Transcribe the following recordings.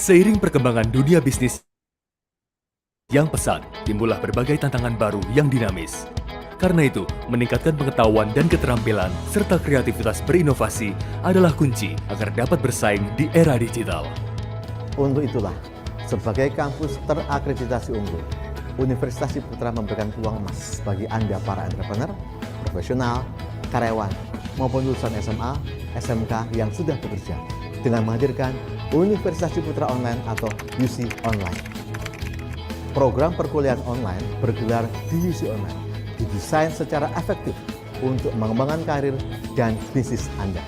Seiring perkembangan dunia bisnis yang pesat, timbullah berbagai tantangan baru yang dinamis. Karena itu, meningkatkan pengetahuan dan keterampilan serta kreativitas berinovasi adalah kunci agar dapat bersaing di era digital. Untuk itulah, sebagai kampus terakreditasi unggul, Universitas Ciputra memberikan peluang emas bagi Anda para entrepreneur, profesional, karyawan, maupun lulusan SMA, SMK yang sudah bekerja dengan menghadirkan Universitas Ciputra Online atau UC Online. Program perkuliahan online bergelar di UC Online, didesain secara efektif untuk mengembangkan karir dan bisnis Anda.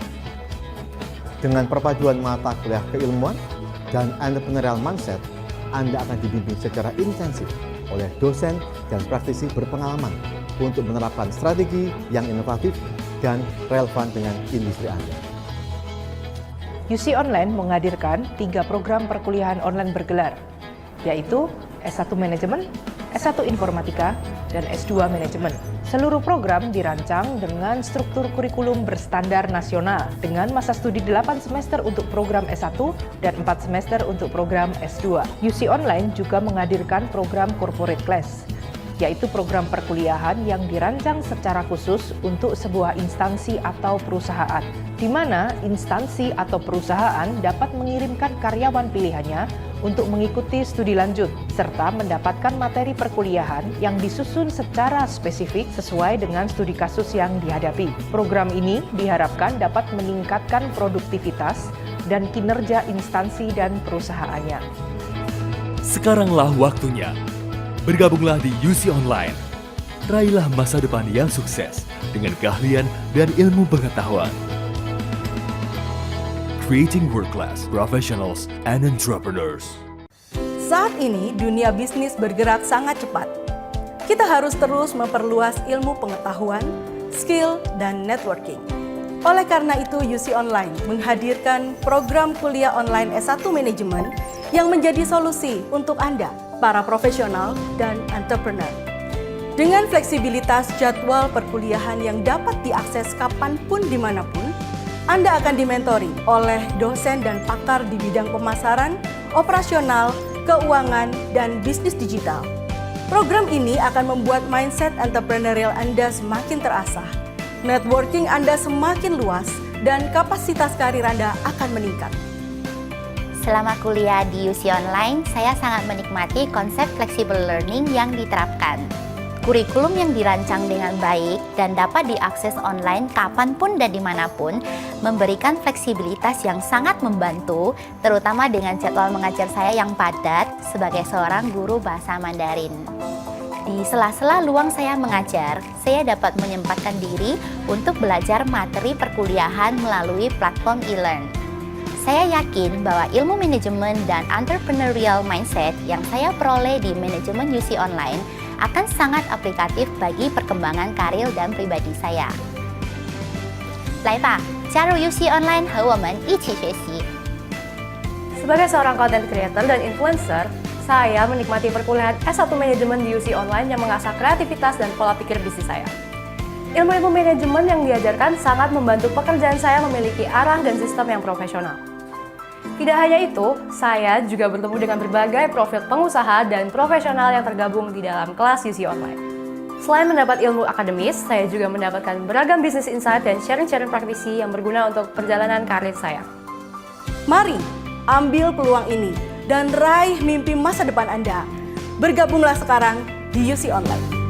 Dengan perpaduan mata kuliah keilmuan dan entrepreneurial mindset, Anda akan dibimbing secara intensif oleh dosen dan praktisi berpengalaman untuk menerapkan strategi yang inovatif dan relevan dengan industri Anda. UC Online menghadirkan 3 program perkuliahan online bergelar, yaitu S1 Manajemen, S1 Informatika, dan S2 Manajemen. Seluruh program dirancang dengan struktur kurikulum berstandar nasional dengan masa studi 8 semester untuk program S1 dan 4 semester untuk program S2. UC Online juga menghadirkan program Corporate Class, yaitu program perkuliahan yang dirancang secara khusus untuk sebuah instansi atau perusahaan, di mana instansi atau perusahaan dapat mengirimkan karyawan pilihannya untuk mengikuti studi lanjut, serta mendapatkan materi perkuliahan yang disusun secara spesifik sesuai dengan studi kasus yang dihadapi. Program ini diharapkan dapat meningkatkan produktivitas dan kinerja instansi dan perusahaannya. Sekaranglah waktunya. Bergabunglah di UC Online. Raihlah masa depan yang sukses dengan keahlian dan ilmu pengetahuan. Creating world-class professionals and entrepreneurs. Saat ini, dunia bisnis bergerak sangat cepat. Kita harus terus memperluas ilmu pengetahuan, skill, dan networking. Oleh karena itu, UC Online menghadirkan program kuliah online S1 Manajemen yang menjadi solusi untuk Anda, para profesional dan entrepreneur. Dengan fleksibilitas jadwal perkuliahan yang dapat diakses kapanpun dimanapun, Anda akan dimentori oleh dosen dan pakar di bidang pemasaran, operasional, keuangan, dan bisnis digital. Program ini akan membuat mindset entrepreneurial Anda semakin terasah, networking Anda semakin luas, dan kapasitas karir Anda akan meningkat. Selama kuliah di UC Online, saya sangat menikmati konsep flexible learning yang diterapkan. Kurikulum yang dirancang dengan baik dan dapat diakses online kapanpun dan dimanapun memberikan fleksibilitas yang sangat membantu, terutama dengan jadwal mengajar saya yang padat sebagai seorang guru bahasa Mandarin. Di sela-sela luang saya mengajar, saya dapat menyempatkan diri untuk belajar materi perkuliahan melalui platform e-learn. Saya yakin bahwa ilmu manajemen dan entrepreneurial mindset yang saya peroleh di manajemen UC Online akan sangat aplikatif bagi perkembangan karir dan pribadi saya. 来吧，加入 UC Online 和我们一起学习。 Sebagai seorang content creator dan influencer, saya menikmati perkuliahan S1 Manajemen di UC Online yang mengasah kreativitas dan pola pikir bisnis saya. Ilmu-ilmu manajemen yang diajarkan sangat membantu pekerjaan saya memiliki arah dan sistem yang profesional. Tidak hanya itu, saya juga bertemu dengan berbagai profil pengusaha dan profesional yang tergabung di dalam kelas UC Online. Selain mendapat ilmu akademis, saya juga mendapatkan beragam bisnis insight dan sharing-sharing praktisi yang berguna untuk perjalanan karir saya. Mari, ambil peluang ini dan raih mimpi masa depan Anda. Bergabunglah sekarang di UC Online.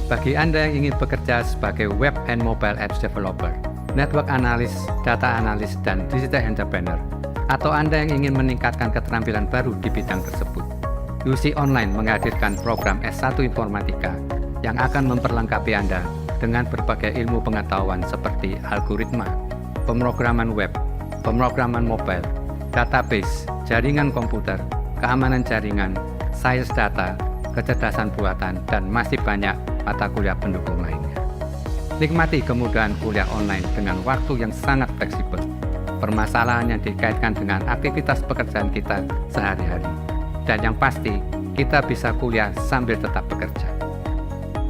Bagi Anda yang ingin bekerja sebagai web and mobile apps developer, network analyst, data analyst, dan digital entrepreneur, atau Anda yang ingin meningkatkan keterampilan baru di bidang tersebut, UC Online menghadirkan program S1 Informatika yang akan memperlengkapi Anda dengan berbagai ilmu pengetahuan seperti algoritma, pemrograman web, pemrograman mobile, database, jaringan komputer, keamanan jaringan, sains data, kecerdasan buatan, dan masih banyak mata kuliah pendukung lainnya. Nikmati kemudahan kuliah online dengan waktu yang sangat fleksibel. Permasalahan yang dikaitkan dengan aktivitas pekerjaan kita sehari-hari. Dan yang pasti, kita bisa kuliah sambil tetap bekerja.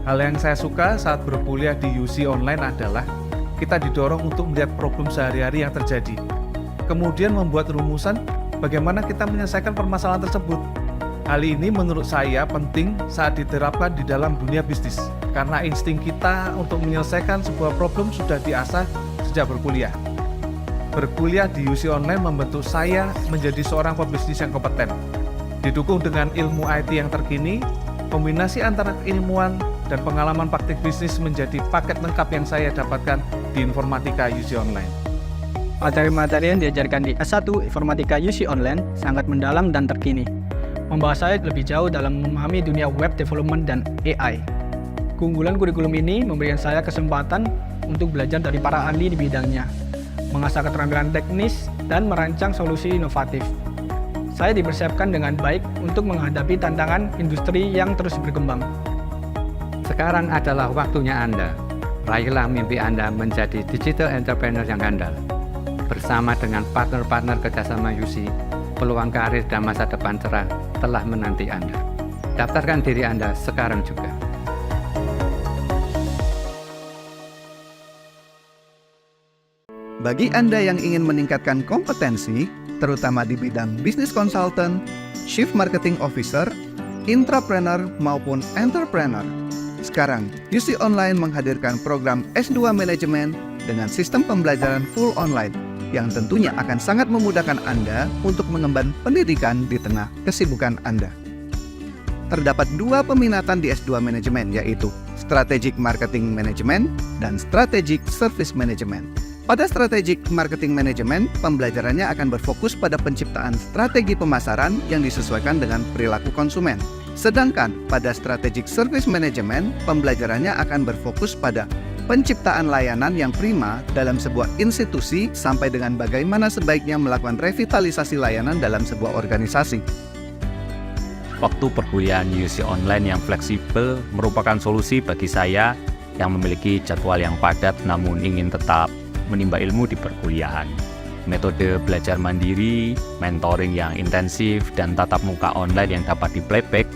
Hal yang saya suka saat berkuliah di UC Online adalah kita didorong untuk melihat problem sehari-hari yang terjadi. Kemudian membuat rumusan bagaimana kita menyelesaikan permasalahan tersebut. Hal ini menurut saya penting saat diterapkan di dalam dunia bisnis, karena insting kita untuk menyelesaikan sebuah problem sudah diasah sejak berkuliah. Berkuliah di UC Online membentuk saya menjadi seorang pebisnis yang kompeten. Didukung dengan ilmu IT yang terkini, kombinasi antara keilmuan dan pengalaman praktik bisnis menjadi paket lengkap yang saya dapatkan di Informatika UC Online. Materi-materi yang diajarkan di S1 Informatika UC Online sangat mendalam dan terkini, membawa saya lebih jauh dalam memahami dunia web development dan AI. Keunggulan kurikulum ini memberikan saya kesempatan untuk belajar dari para ahli di bidangnya, mengasah keterampilan teknis, dan merancang solusi inovatif. Saya dipersiapkan dengan baik untuk menghadapi tantangan industri yang terus berkembang. Sekarang adalah waktunya Anda. Raihlah mimpi Anda menjadi digital entrepreneur yang handal. Bersama dengan partner-partner kerjasama UC, peluang karir dan masa depan cerah telah menanti Anda. Daftarkan diri Anda sekarang juga. Bagi Anda yang ingin meningkatkan kompetensi, terutama di bidang business consultant, chief marketing officer, intrapreneur maupun entrepreneur, sekarang UC Online menghadirkan program S2 Manajemen dengan sistem pembelajaran full online yang tentunya akan sangat memudahkan Anda untuk mengemban pendidikan di tengah kesibukan Anda. Terdapat 2 peminatan di S2 Manajemen, yaitu Strategic Marketing Management dan Strategic Service Management. Pada Strategic Marketing Management, pembelajarannya akan berfokus pada penciptaan strategi pemasaran yang disesuaikan dengan perilaku konsumen. Sedangkan pada Strategic Service Management, pembelajarannya akan berfokus pada penciptaan layanan yang prima dalam sebuah institusi sampai dengan bagaimana sebaiknya melakukan revitalisasi layanan dalam sebuah organisasi. Waktu perkuliahan UC Online yang fleksibel merupakan solusi bagi saya yang memiliki jadwal yang padat namun ingin tetap menimba ilmu di perkuliahan. Metode belajar mandiri, mentoring yang intensif, dan tatap muka online yang dapat di-playback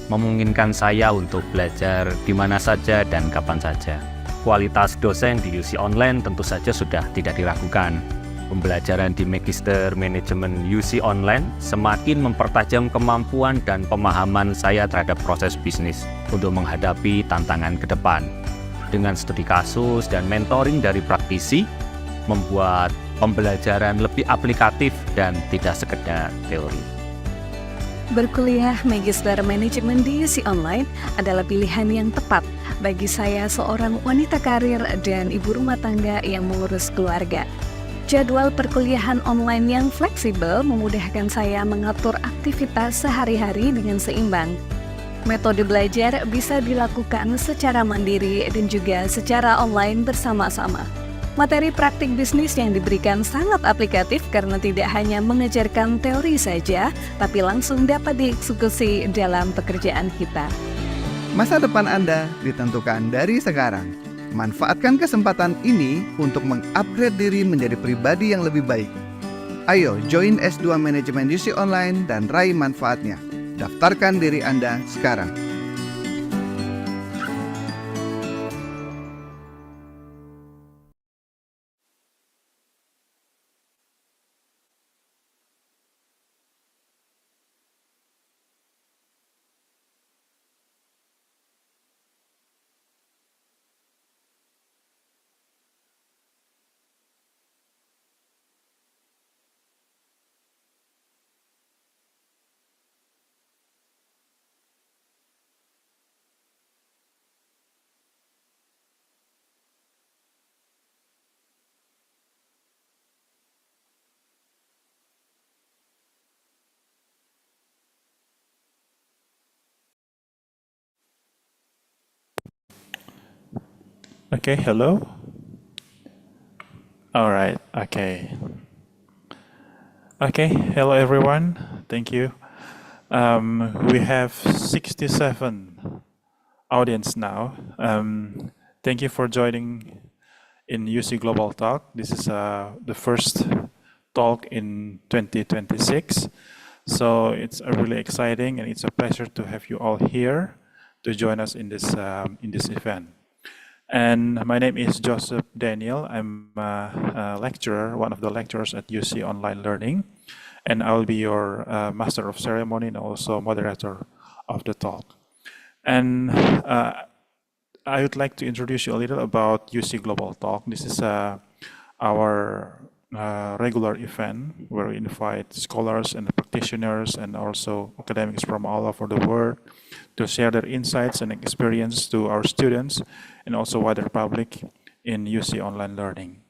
memungkinkan saya untuk belajar di mana saja dan kapan saja. Kualitas dosen di UC Online tentu saja sudah tidak diragukan. Pembelajaran di Magister Manajemen UC Online semakin mempertajam kemampuan dan pemahaman saya terhadap proses bisnis untuk menghadapi tantangan ke depan. Dengan studi kasus dan mentoring dari praktisi, membuat pembelajaran lebih aplikatif dan tidak sekedar teori. Berkuliah Magister Manajemen di UC Online adalah pilihan yang tepat bagi saya seorang wanita karir dan ibu rumah tangga yang mengurus keluarga. Jadwal perkuliahan online yang fleksibel memudahkan saya mengatur aktivitas sehari-hari dengan seimbang. Metode belajar bisa dilakukan secara mandiri dan juga secara online bersama-sama. Materi praktik bisnis yang diberikan sangat aplikatif karena tidak hanya mengajarkan teori saja, tapi langsung dapat dieksekusi dalam pekerjaan kita. Masa depan Anda ditentukan dari sekarang. Manfaatkan kesempatan ini untuk mengupgrade diri menjadi pribadi yang lebih baik. Ayo join S2 Manajemen UC Online dan raih manfaatnya. Daftarkan diri Anda sekarang. Okay, hello. All right, okay. Okay, hello everyone. Thank you. We have 67 audience now. Thank you for joining in UC Global Talk. This is the first talk in 2026. So it's really exciting and it's a pleasure to have you all here to join us in this event. And my name is Joseph Daniel. I'm a lecturer, one of the lecturers at UC Online Learning, and I will be your master of ceremony and also moderator of the talk. And I would like to introduce you a little about UC Global Talk. This is our regular event where we invite scholars and practitioners and also academics from all over the world to share their insights and experience to our students and also wider public in UC Online Learning.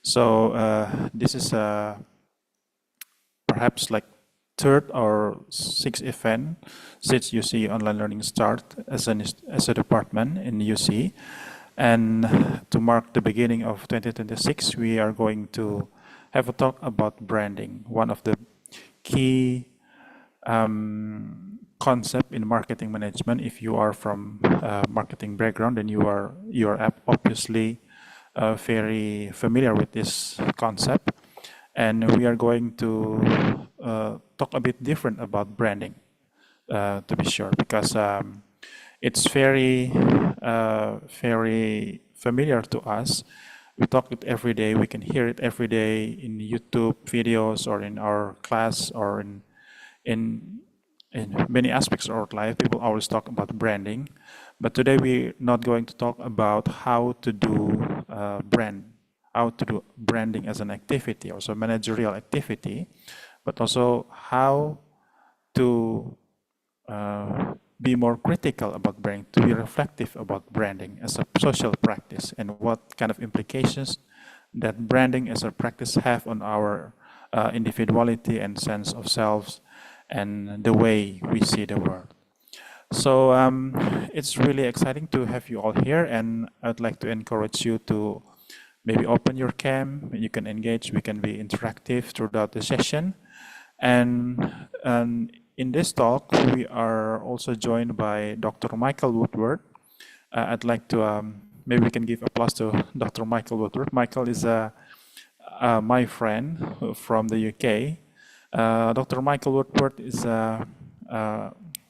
So this is perhaps like third or sixth event since UC Online Learning start as a department in UC. And to mark the beginning of 2026, we are going to have a talk about branding, one of the key concept in marketing management. If you are from marketing background, then you are obviously very familiar with this concept. And we are going to talk a bit different about branding, to be sure, because it's very familiar to us. We talk it every day. We can hear it every day in YouTube videos or in our class or in many aspects of our life. People always talk about branding, but today we're not going to talk about how to do how to do branding as an activity, also managerial activity, but also how to be more critical about branding, to be reflective about branding as a social practice, and what kind of implications that branding as a practice have on our individuality and sense of selves and the way we see the world. So it's really exciting to have you all here, and I'd like to encourage you to maybe open your cam. You can engage, we can be interactive throughout the session. And in this talk, we are also joined by Dr. Michael Woodward. I'd like to, maybe we can give applause to Dr. Michael Woodward. Michael is my friend from the UK. Dr. Michael Woodward is a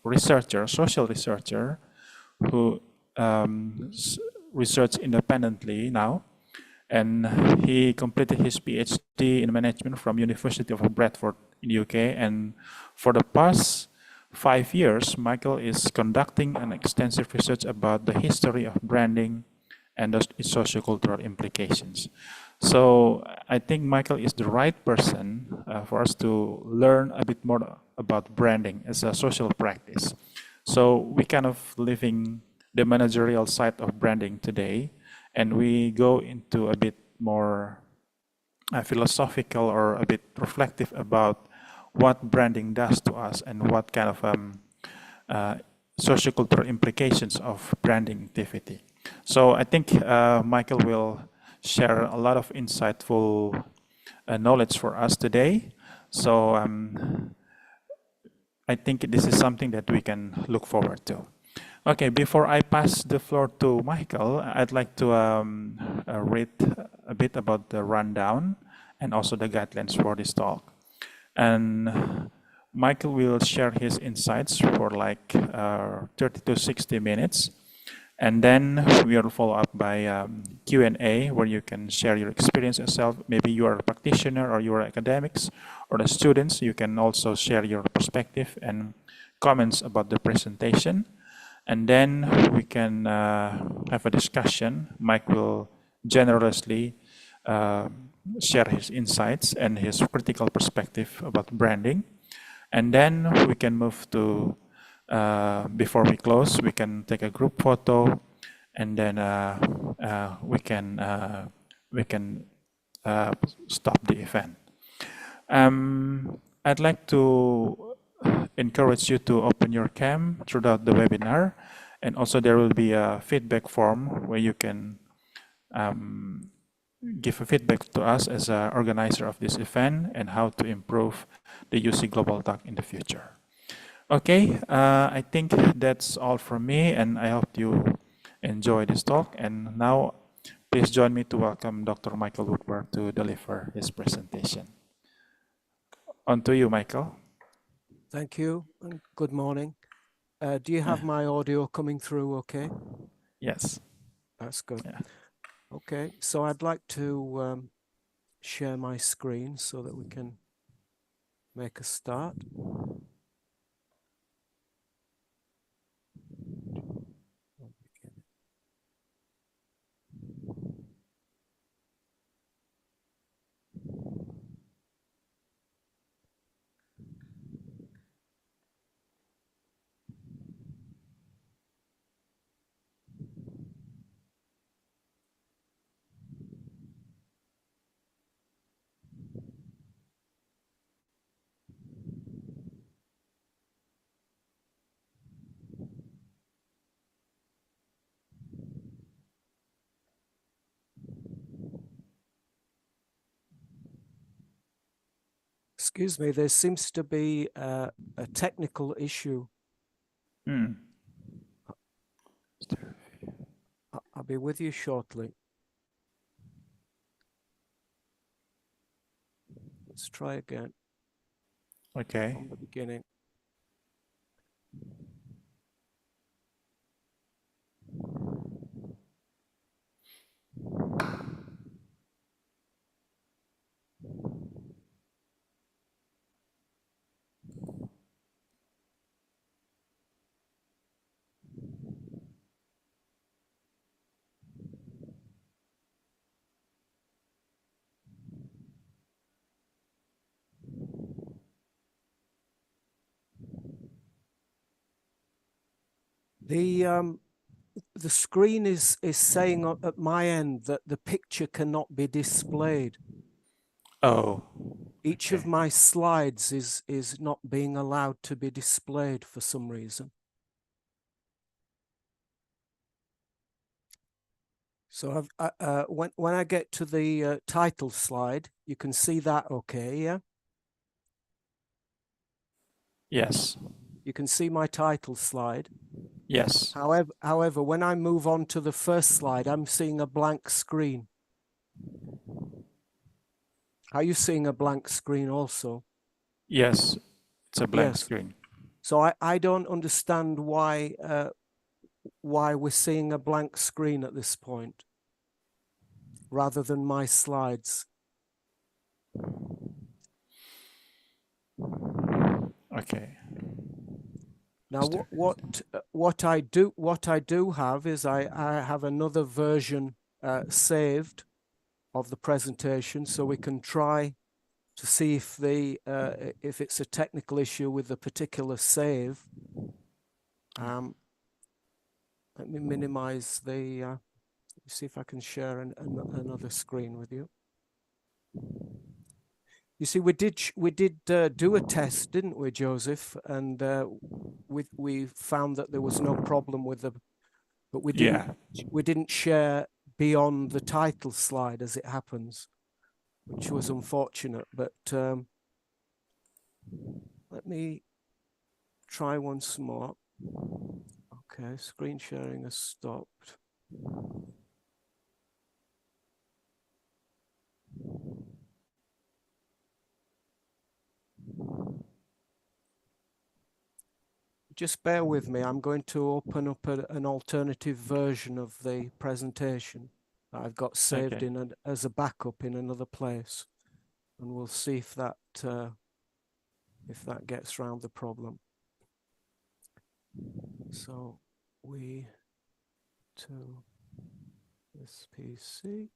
researcher, social researcher, who researches independently now. And he completed his PhD in management from University of Bradford in the UK. And for the past 5 years, Michael is conducting an extensive research about the history of branding and its sociocultural implications. So I think Michael is the right person for us to learn a bit more about branding as a social practice. So we kind of living the managerial side of branding today, and we go into a bit more philosophical or a bit reflective about what branding does to us and what kind of sociocultural implications of branding activity. So I think Michael will share a lot of insightful knowledge for us today. So I think this is something that we can look forward to. Okay, before I pass the floor to Michael, I'd like to read a bit about the rundown and also the guidelines for this talk. And Michael will share his insights for like 30 to 60 minutes. And then we will follow up by Q&A, where you can share your experience yourself. Maybe you are a practitioner or you are academics or the students. You can also share your perspective and comments about the presentation. And then we can have a discussion. Mike will generously share his insights and his critical perspective about branding. And then we can move to, before we close, we can take a group photo, and then we can stop the event. I'd like to encourage you to open your cam throughout the webinar, and also there will be a feedback form where you can give a feedback to us as an organizer of this event and how to improve the UC Global Talk in the future. Okay, I think that's all from me, and I hope you enjoy this talk. And now, please join me to welcome Dr. Michael Woodward to deliver his presentation. On to you, Michael. Thank you, and good morning. Do you have my audio coming through okay? Yes. That's good. Yeah. Okay, so I'd like to share my screen so that we can make a start. Excuse me, there seems to be a technical issue. I'll be with you shortly. Let's try again. Okay. From the beginning. The screen is saying at my end that the picture cannot be displayed. Oh. Each of my slides is not being allowed to be displayed for some reason. So when I get to the title slide, you can see that okay, yeah? Yes. You can see my title slide. Yes. However, when I move on to the first slide, I'm seeing a blank screen. Are you seeing a blank screen also? Yes, it's a blank screen. So I don't understand why we're seeing a blank screen at this point, rather than my slides. Okay. Now, what I do have is I have another version saved of the presentation, so we can try to see if it's a technical issue with the particular save. Let me minimize the. See if I can share another screen with you. You see, we did do a test, didn't we, Joseph? And we found that there was no problem with the, but we didn't share beyond the title slide as it happens, which was unfortunate. But let me try once more. Okay, screen sharing has stopped. Just bear with me. I'm going to open up an alternative version of the presentation that I've got saved in as a backup in another place, and we'll see if that gets around the problem. So we to this PC.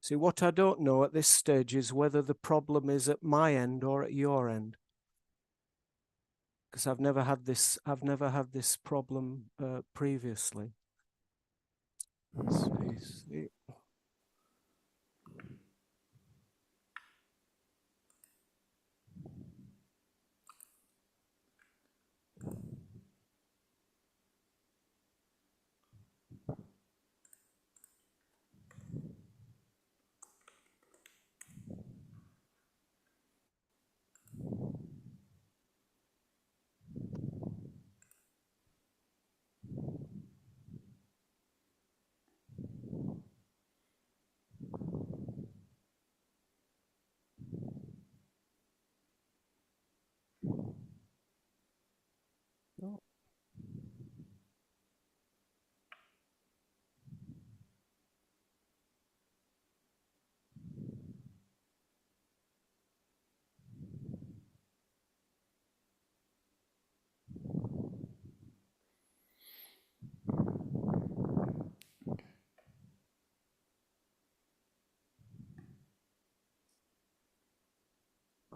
See, what I don't know at this stage is whether the problem is at my end or at your end, because I've never had this problem previously. This PC.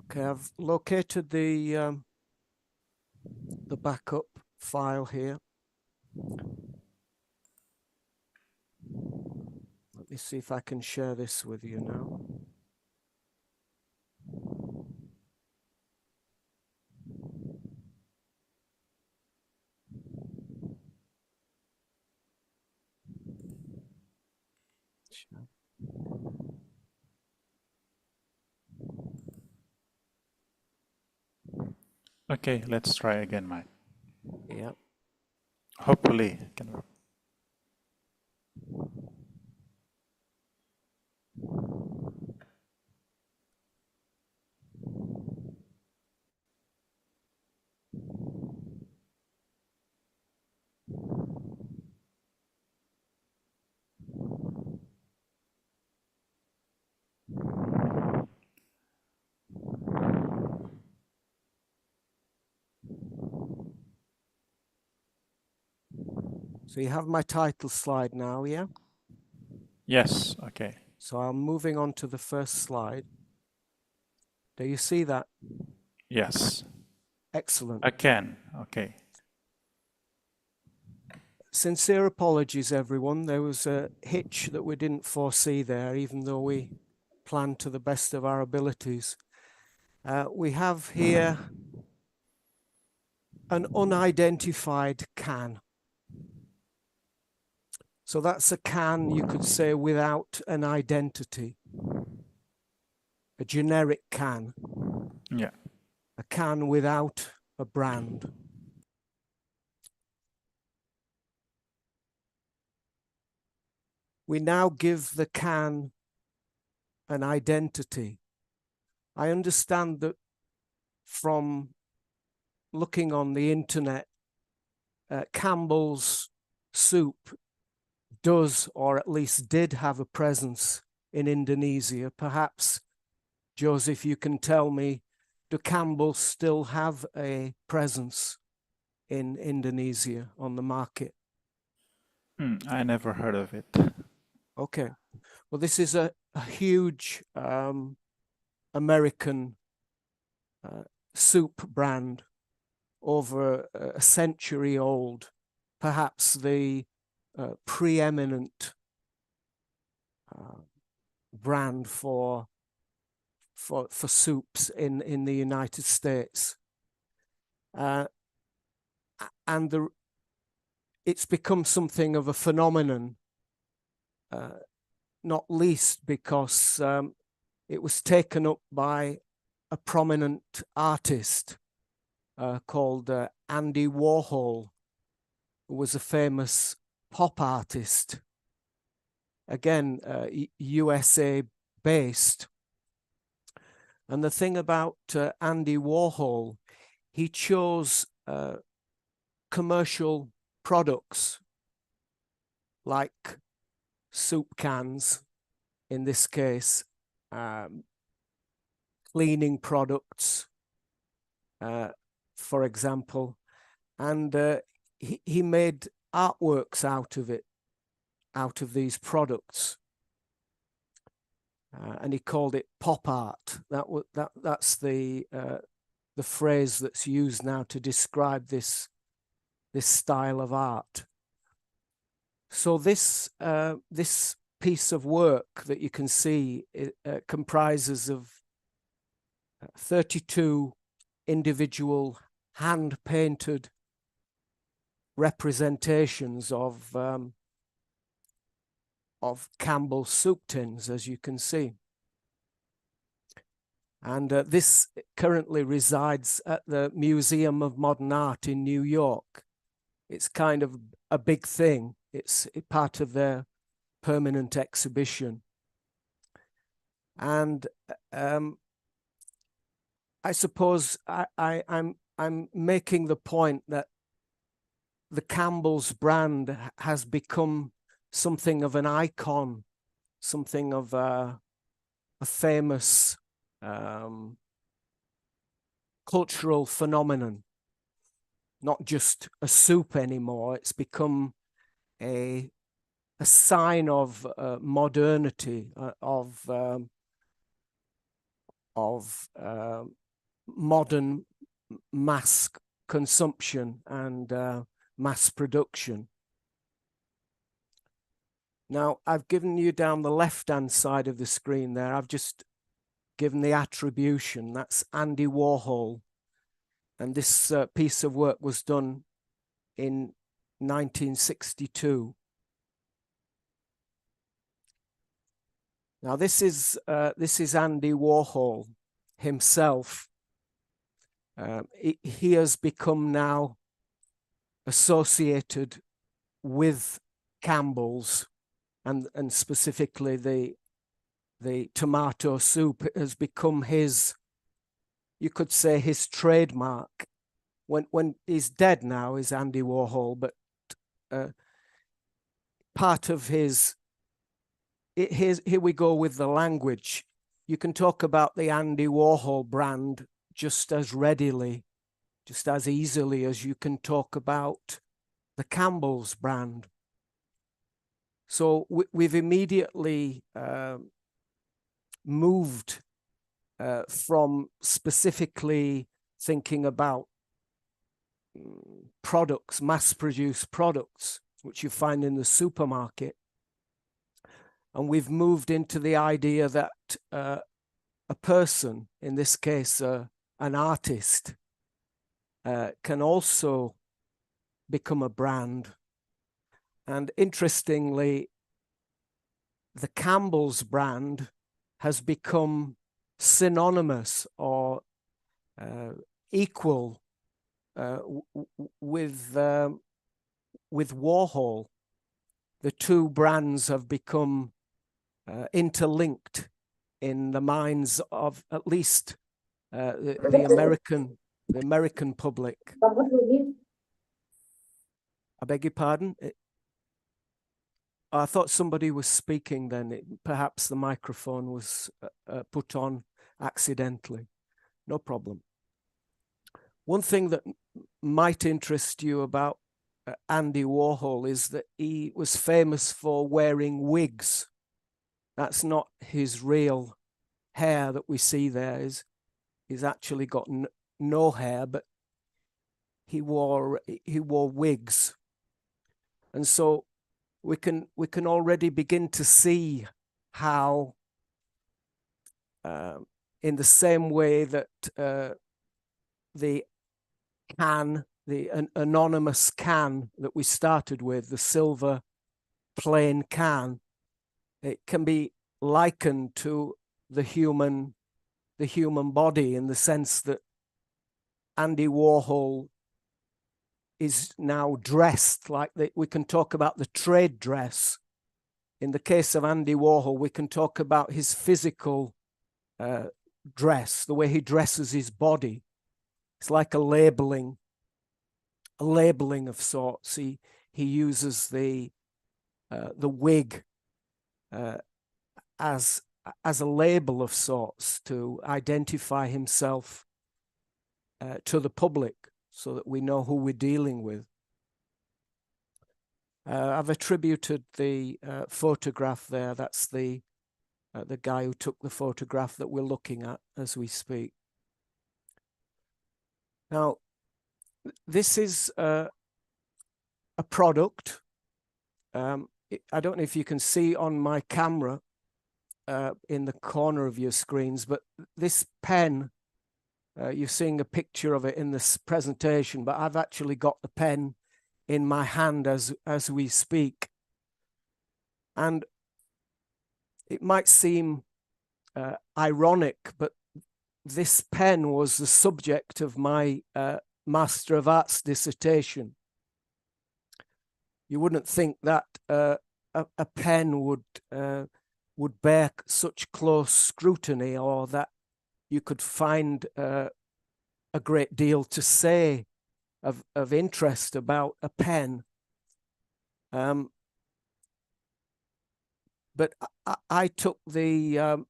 Okay, I've located the backup file here. Let me see if I can share this with you now. Okay, let's try again, Mike. Yeah. Hopefully it can work. So you have my title slide now, yeah? Yes, okay. So I'm moving on to the first slide. Do you see that? Yes. Excellent. I can, okay. Sincere apologies, everyone. There was a hitch that we didn't foresee there, even though we planned to the best of our abilities. We have here an unidentified can. So that's a can, you could say, without an identity. A generic can. Yeah. A can without a brand. We now give the can an identity. I understand that from looking on the internet, Campbell's soup does, or at least did, have a presence in Indonesia. Perhaps, Joseph, you can tell me, do Campbell's still have a presence in Indonesia on the market? I never heard of it. Okay. Well, this is a huge American soup brand, over a century old, perhaps the preeminent brand for soups in the United States. And it's become something of a phenomenon, not least because it was taken up by a prominent artist called Andy Warhol, who was a famous pop artist, again, USA based. And the thing about Andy Warhol, he chose commercial products like soup cans, in this case, cleaning products, for example, and he made artworks out of it, out of these products, and he called it pop art. That's the phrase that's used now to describe this style of art. So this piece of work that you can see comprises of 32 individual hand-painted representations of Campbell's soup tins, as you can see. And this currently resides at the Museum of Modern Art in New York. It's kind of a big thing. It's part of their permanent exhibition. And I suppose I'm making the point that the Campbell's brand has become something of an icon, something of a famous cultural phenomenon, not just a soup anymore. It's become a sign of modernity, of of modern mass consumption and mass production. Now, I've given you down the left-hand side of the screen there, I've just given the attribution. That's Andy Warhol. And this piece of work was done in 1962. Now, this is Andy Warhol himself. He has become now associated with Campbell's, and specifically the tomato soup has become his, you could say, his trademark. When he's dead now is Andy Warhol, but part of his, here we go with the language. You can talk about the Andy Warhol brand just as readily, just as easily as you can talk about the Campbell's brand. So we've immediately moved from specifically thinking about products, mass-produced products, which you find in the supermarket. And we've moved into the idea that a person, in this case, an artist, can also become a brand. And interestingly, the Campbell's brand has become synonymous or equal with Warhol. The two brands have become interlinked in the minds of at least the American public. I beg your pardon? I thought somebody was speaking then. Perhaps the microphone was put on accidentally. No problem. One thing that might interest you about Andy Warhol is that he was famous for wearing wigs. That's not his real hair that we see there. He's actually got no hair, but he wore wigs. And so we can already begin to see how, in the same way that the can, an anonymous can that we started with, the silver plain can, it can be likened to the human body, in the sense that Andy Warhol is now dressed like we can talk about the trade dress. In the case of Andy Warhol, we can talk about his physical dress, the way he dresses his body. It's like a labeling of sorts. He uses the wig as a label of sorts to identify himself to the public, so that we know who we're dealing with. I've attributed the photograph there. That's the guy who took the photograph that we're looking at as we speak. Now, this is a product. I don't know if you can see on my camera in the corner of your screens, but this pen, you're seeing a picture of it in this presentation, but I've actually got the pen in my hand as we speak. And it might seem ironic, but this pen was the subject of my Master of Arts dissertation. You wouldn't think that a pen would bear such close scrutiny, or that you could find a great deal to say of interest about a pen. But I took a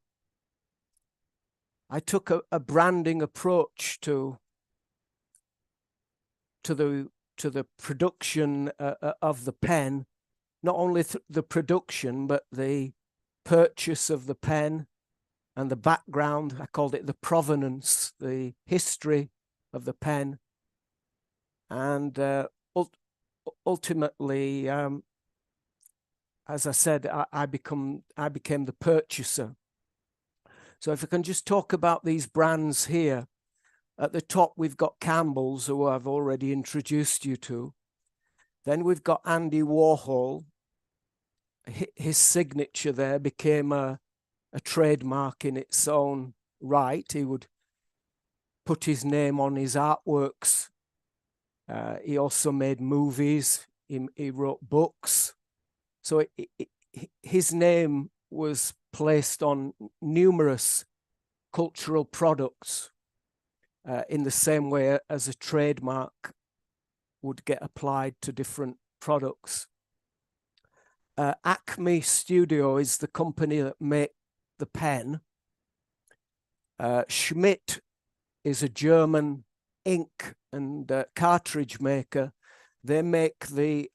branding approach to the production of the pen, not only the production, but the purchase of the pen, and the background. I called it the provenance, the history of the pen. And ultimately, as I said, I became the purchaser. So if I can just talk about these brands here. At the top, we've got Campbell's, who I've already introduced you to. Then we've got Andy Warhol. His signature there became a trademark in its own right. He would put his name on his artworks. He also made movies. He wrote books. So his name was placed on numerous cultural products in the same way as a trademark would get applied to different products. Acme Studio is the company that make the pen. Schmidt is a German ink and cartridge maker. They make the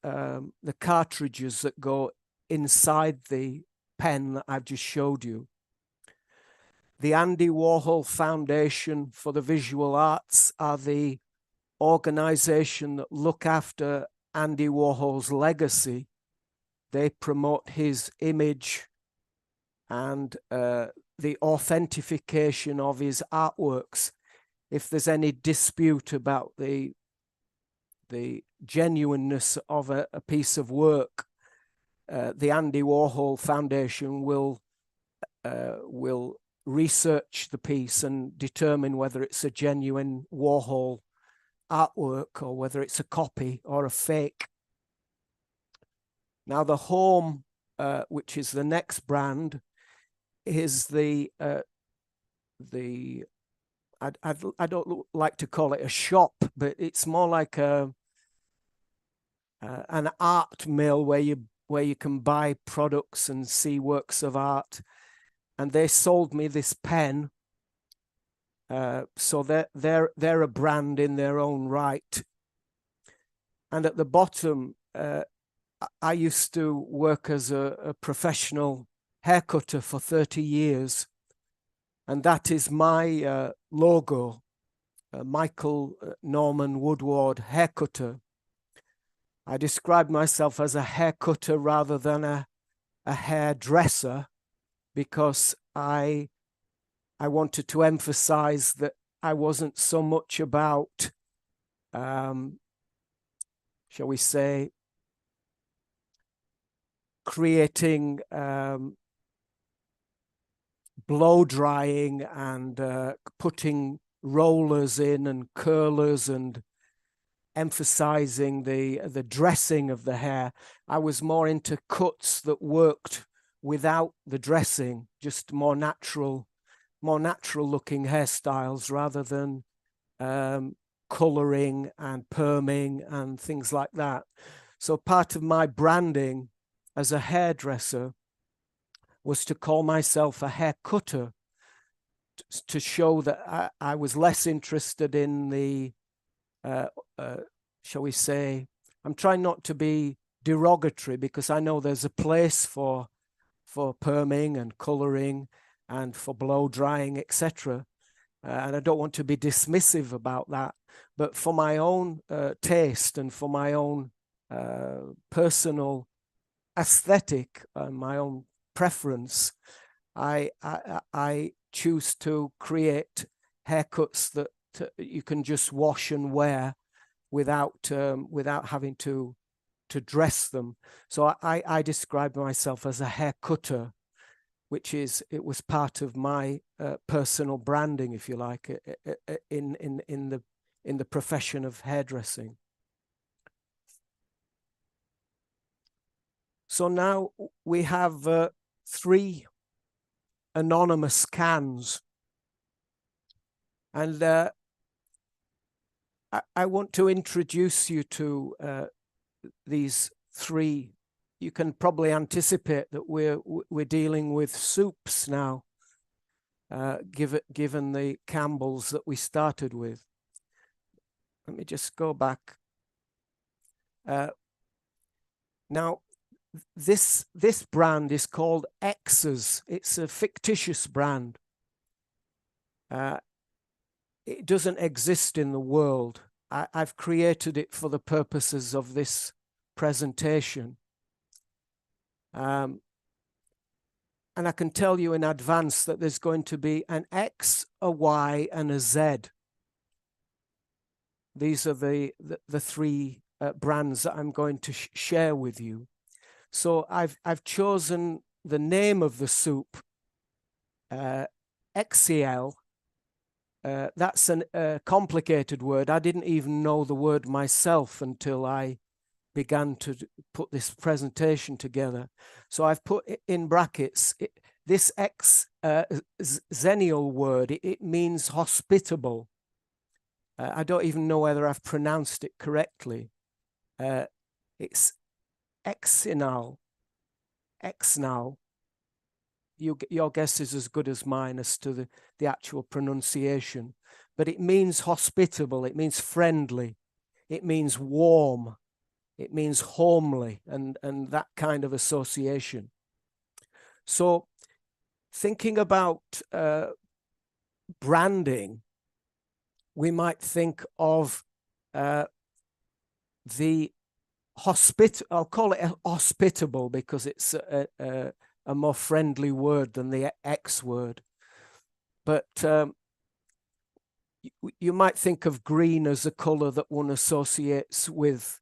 cartridges that go inside the pen that I've just showed you. The Andy Warhol Foundation for the Visual Arts are the organization that look after Andy Warhol's legacy. They promote his image and the authentication of his artworks. If there's any dispute about the genuineness of a piece of work, the Andy Warhol Foundation will research the piece and determine whether it's a genuine Warhol artwork or whether it's a copy or a fake. Now the Home, which is the next brand, is I don't like to call it a shop, but it's more like an art mill where you can buy products and see works of art. And they sold me this pen, so they're a brand in their own right. And at the bottom, I used to work as a professional haircutter for 30 years, and that is my logo, Michael Norman Woodward haircutter. I describe myself as a haircutter rather than a hairdresser, because I wanted to emphasize that I wasn't so much about, shall we say, creating blow drying and putting rollers in and curlers and emphasizing the dressing of the hair. I was more into cuts that worked without the dressing, just more natural looking hairstyles rather than coloring and perming and things like that. So part of my branding as a hairdresser was to call myself a hair cutter, to show that I was less interested in the, shall we say, I'm trying not to be derogatory, because I know there's a place for perming and coloring and for blow drying, etc. And I don't want to be dismissive about that. But for my own taste and for my own personal aesthetic and my own preference, I choose to create haircuts that you can just wash and wear without having to dress them. So I describe myself as a hair cutter, it was part of my personal branding, if you like, in the profession of hairdressing. So now we have 3 anonymous cans, and I want to introduce you to these 3. You can probably anticipate that we're dealing with soups now, given the Campbell's that we started with. Let me just go back. Now, this brand is called X's. It's a fictitious brand. It doesn't exist in the world. I've created it for the purposes of this presentation. And I can tell you in advance that there's going to be an X, a Y, and a Z. These are the three brands that I'm going to share with you. So I've chosen the name of the soup, XCL. That's a complicated word. I didn't even know the word myself until I began to put this presentation together. So I've put in brackets this Xennial word. It means hospitable. I don't even know whether I've pronounced it correctly. It's Xenal. Your guess is as good as mine as to the actual pronunciation. But it means hospitable, it means friendly, it means warm, it means homely, and that kind of association. So thinking about branding, we might think of the I'll call it hospitable because it's a more friendly word than the X word. But you might think of green as a color that one associates with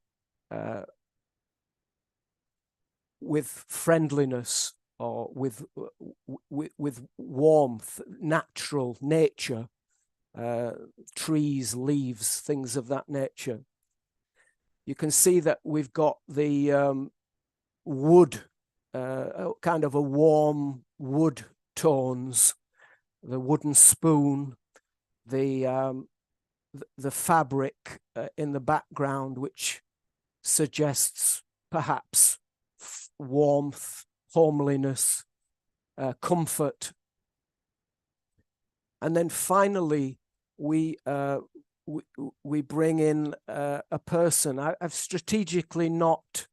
friendliness or with warmth, natural nature, trees, leaves, things of that nature. You can see that we've got the wood, kind of a warm wood tones, the wooden spoon, the fabric in the background, which suggests perhaps warmth, homeliness, comfort. And then finally, we bring in a person. I've strategically not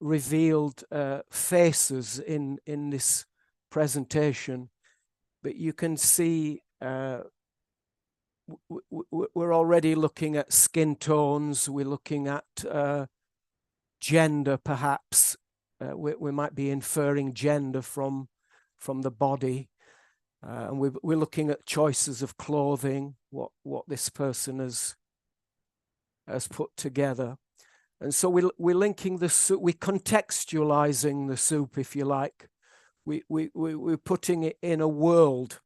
revealed faces in this presentation, but you can see we're already looking at skin tones. We're looking at gender, perhaps. We might be inferring gender from the body. And we're looking at choices of clothing, what this person has put together. And so we're linking the soup, we're contextualizing the soup, if you like. We're putting it in a world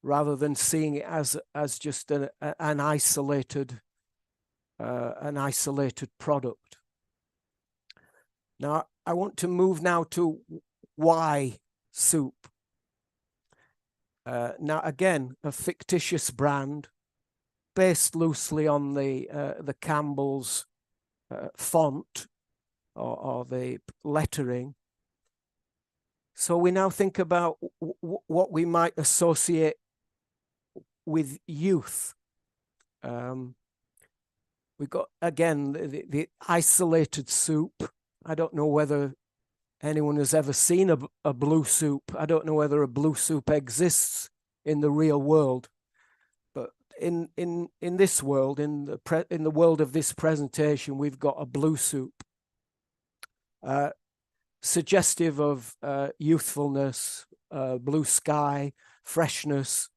rather than seeing it as just an isolated product. Now, I want to move now to why soup. Now, again, a fictitious brand based loosely on the Campbell's font or the lettering. So we now think about what we might associate with youth. We've got, again, the isolated soup. I don't know whether anyone has ever seen a blue soup. I don't know whether a blue soup exists in the real world. But in this world, in the world of this presentation, we've got a blue soup, suggestive of youthfulness, blue sky, freshness.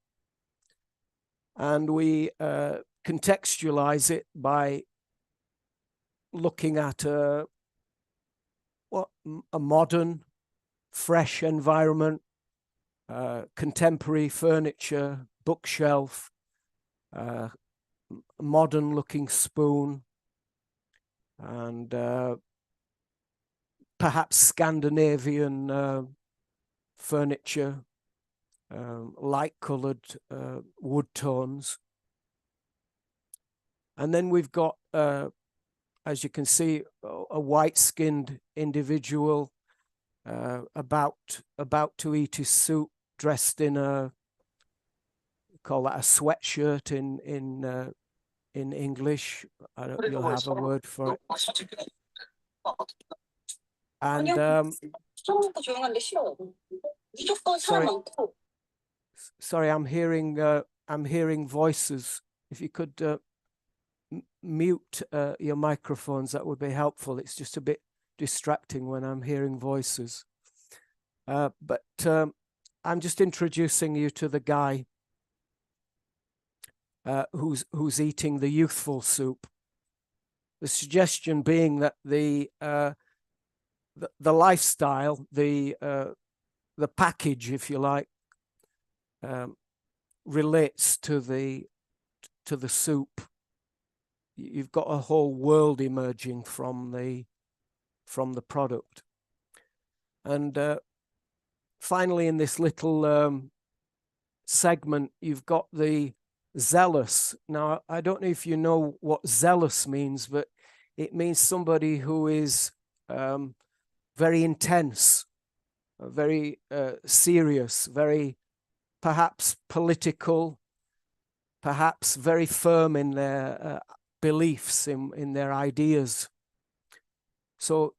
And we contextualize it by looking at a modern, fresh environment, contemporary furniture, bookshelf, modern looking spoon, and perhaps Scandinavian furniture, light colored wood tones. And then we've got, as you can see, a white-skinned individual about to eat his soup, dressed in call that a sweatshirt in English. I don't, you'll have a word for it. And sorry, I'm hearing I'm hearing voices. If you could mute your microphones, that would be helpful. It's just a bit distracting when I'm hearing voices. But I'm just introducing you to the guy who's eating the youthful soup. The suggestion being that the lifestyle, the package, if you like, relates to the soup. You've got a whole world emerging from the product. And finally, in this little segment, you've got the zealous. Now, I don't know if you know what zealous means, but it means somebody who is very intense, very serious, very perhaps political, perhaps very firm in their beliefs, in their ideas. So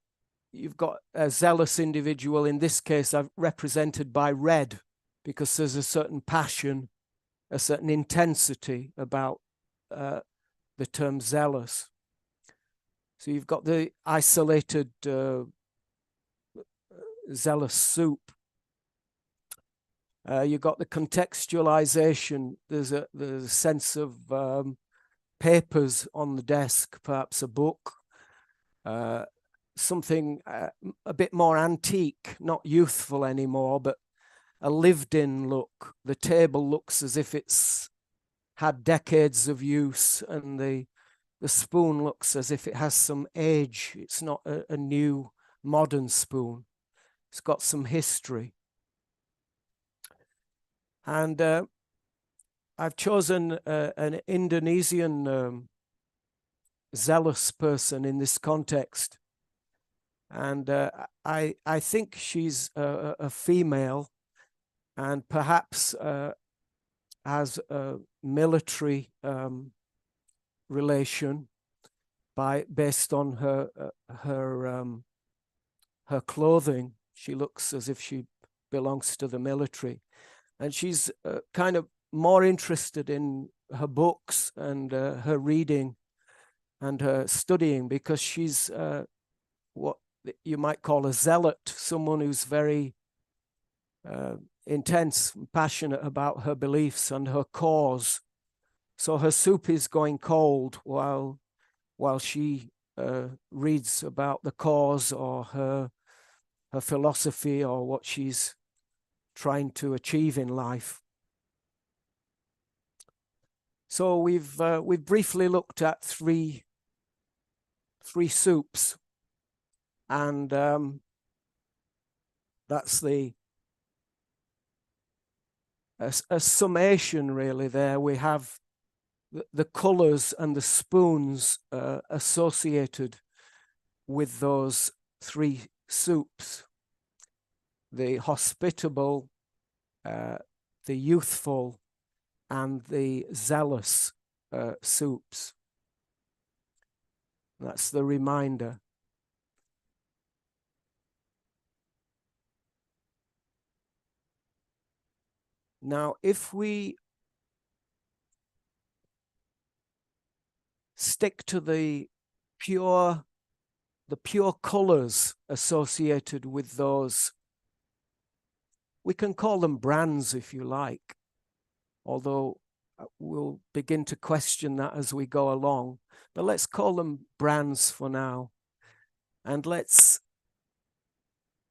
you've got a zealous individual, in this case represented by red, because there's a certain passion, a certain intensity about the term zealous. So you've got the isolated zealous soup. You've got the contextualization. There's a sense of papers on the desk, perhaps a book, something a bit more antique, not youthful anymore, but a lived-in look. The table looks as if it's had decades of use, and the spoon looks as if it has some age. It's not a new modern spoon. It's got some history. And I've chosen an Indonesian zealous person in this context. And I think she's a female, and perhaps has a military relation based on her clothing. She looks as if she belongs to the military, and she's kind of more interested in her books and her reading and her studying, because she's what you might call a zealot, someone who's very intense and passionate about her beliefs and her cause. So her soup is going cold while she reads about the cause or her philosophy or what she's trying to achieve in life. So we've briefly looked at three soups, and that's a summation really there. We have the colors and the spoons associated with those three soups: the hospitable, the youthful, and the zealous soups. That's the reminder. Now, if we stick to the pure colors associated with those, we can call them brands if you like, although we'll begin to question that as we go along. But let's call them brands for now. And let's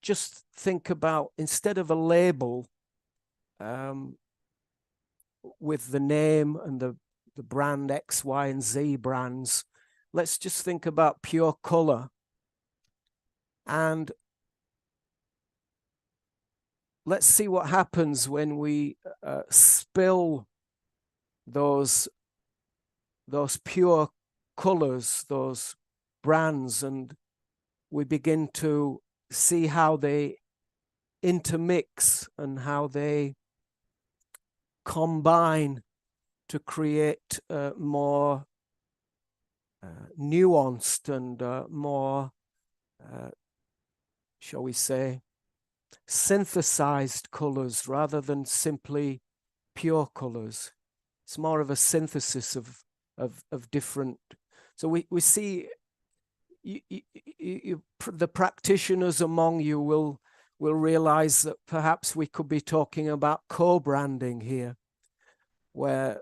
just think about, instead of a label with the name and the brand X, Y, and Z brands, let's just think about pure color. And let's see what happens when we spill those pure colors, those brands, and we begin to see how they intermix and how they combine to create more nuanced and more, shall we say, synthesized colors rather than simply pure colors. It's more of a synthesis of different. So we see the practitioners among you will realize that perhaps we could be talking about co-branding here, where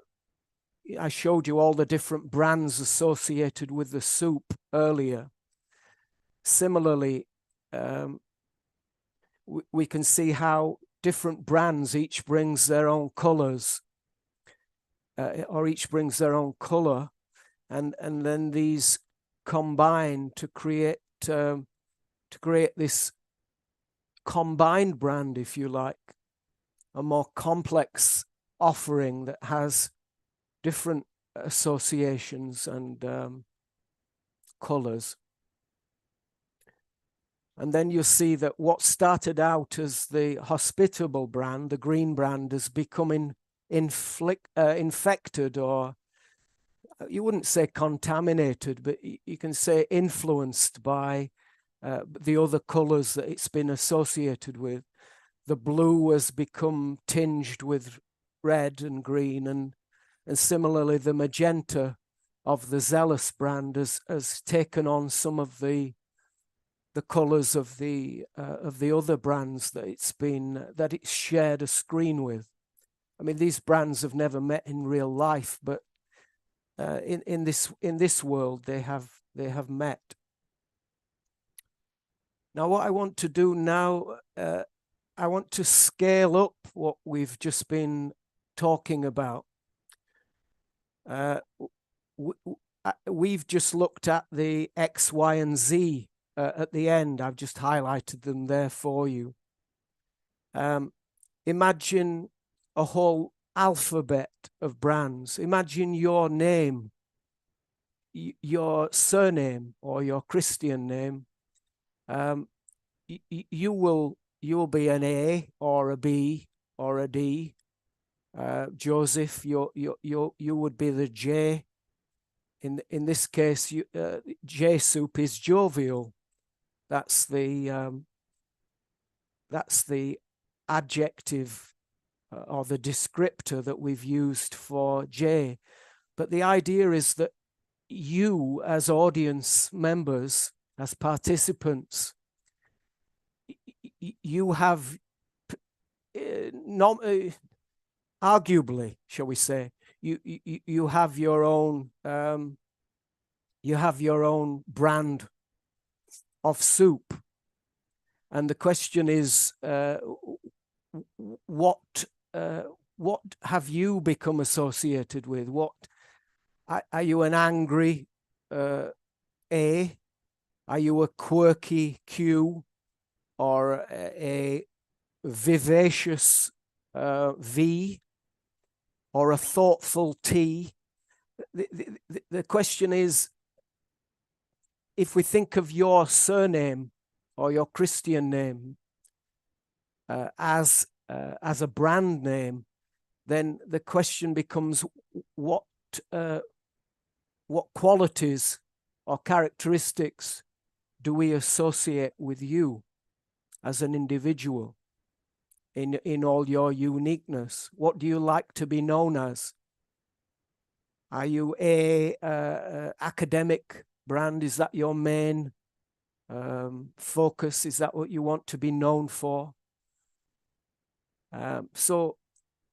I showed you all the different brands associated with the soup earlier. Similarly, we can see how different brands each brings their own colors, or each brings their own color, and then these combine to create this combined brand, if you like, a more complex offering that has different associations and colors. And then you see that what started out as the hospitable brand, the green brand, is becoming infected, or you wouldn't say contaminated, but you can say influenced by the other colors that it's been associated with. The blue has become tinged with red and green, and similarly the magenta of the Zealous brand has taken on some of the colors of the other brands that it's shared a screen with. I mean, these brands have never met in real life, but in this world they have met. Now, what I want to do now, I want to scale up what we've just been talking about. We've just looked at the X, Y, and Z at the end. I've just highlighted them there for you. Imagine a whole alphabet of brands. Imagine your name, your surname, or your Christian name. You will be an A or a B or a D. Joseph, you would be the J. In this case, J soup is jovial. That's the adjective or the descriptor that we've used for J. But the idea is that you, as audience members, as participants, you have arguably, shall we say, you have your own brand of soup, and the question is, what have you become associated with? What are you? An angry A? Are you a quirky Q, or a vivacious V, or a thoughtful T? The question is, if we think of your surname or your Christian name as a brand name, then the question becomes, what qualities or characteristics do we associate with you as an individual in all your uniqueness? What do you like to be known as? Are you a academic brand? Is that your main focus? Is that what you want to be known for? So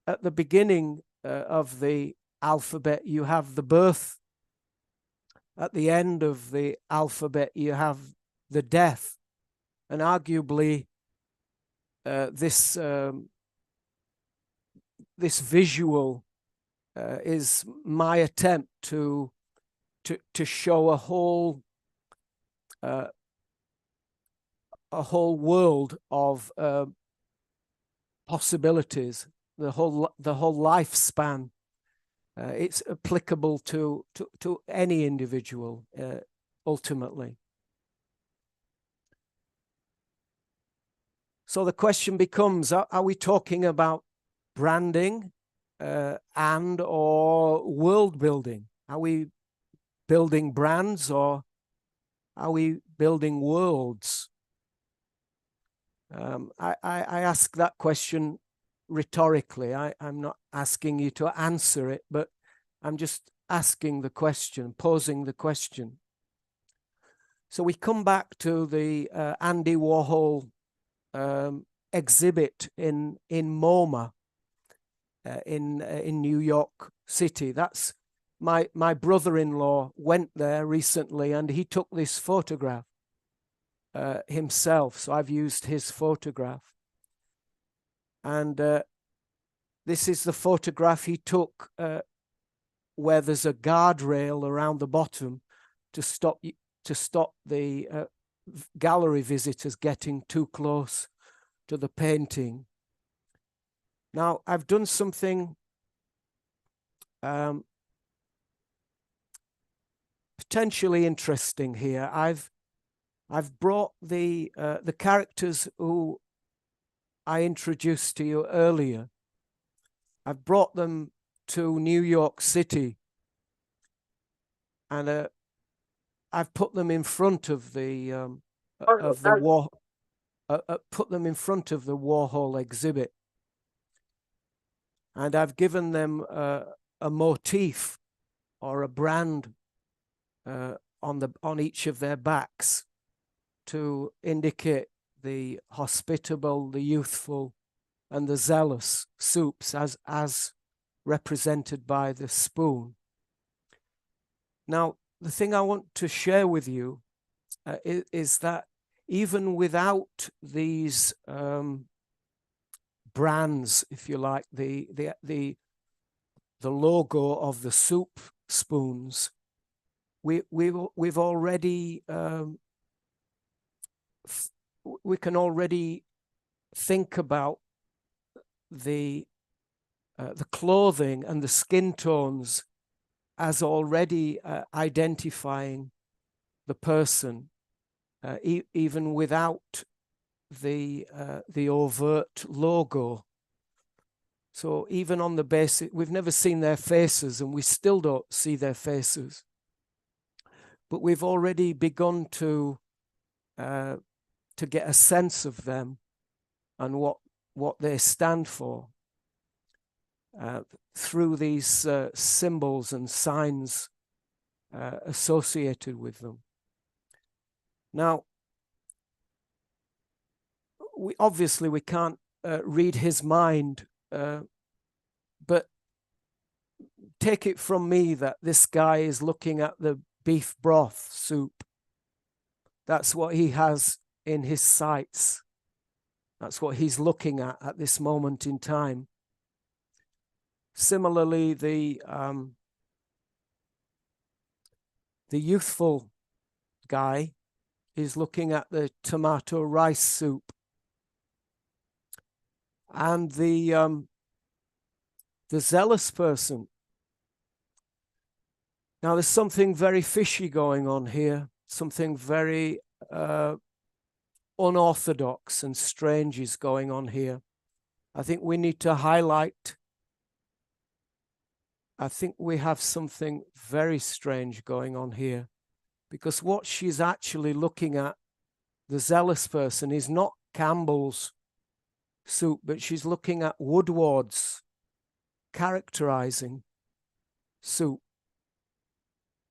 at the beginning of the alphabet, you have the birth. At the end of the alphabet, you have the death. And arguably, this visual is my attempt to show a whole world of possibilities, the whole lifespan. It's applicable to any individual ultimately. So the question becomes, are we talking about branding and or world building? Are we building brands, or are we building worlds? I ask that question rhetorically. I'm not asking you to answer it, but I'm just asking the question, posing the question. So we come back to the Andy Warhol exhibit in MoMA in New York City. That's my brother-in-law went there recently, and he took this photograph himself. So I've used his photograph, and this is the photograph he took where there's a guardrail around the bottom to stop the gallery visitors getting too close to the painting. Now, I've done something potentially interesting here. I've brought the characters who I introduced to you earlier. I've brought them to New York City, and I've put them in front of the put them in front of the Warhol exhibit, and I've given them a motif or a brand on each of their backs to indicate the hospitable, the youthful, and the zealous Supes as represented by the spoon. Now, the thing I want to share with you is that even without these brands, if you like, the logo of the soup spoons, we've already we can already think about the clothing and the skin tones as already identifying the person, even without the overt logo. So even on the basic, we've never seen their faces, and we still don't see their faces, but we've already begun to get a sense of them and what they stand for through these symbols and signs associated with them. Now, we can't read his mind, but take it from me that this guy is looking at the beef broth soup. That's what he has in his sights. That's what he's looking at this moment in time. Similarly, the youthful guy is looking at the tomato rice soup, and the zealous person. Now, there's something very fishy going on here. Something very unorthodox and strange is going on here. I think we need to highlight. I think we have something very strange going on here, because what she's actually looking at, the zealous person, is not Campbell's soup, but she's looking at Woodward's Characterizing soup.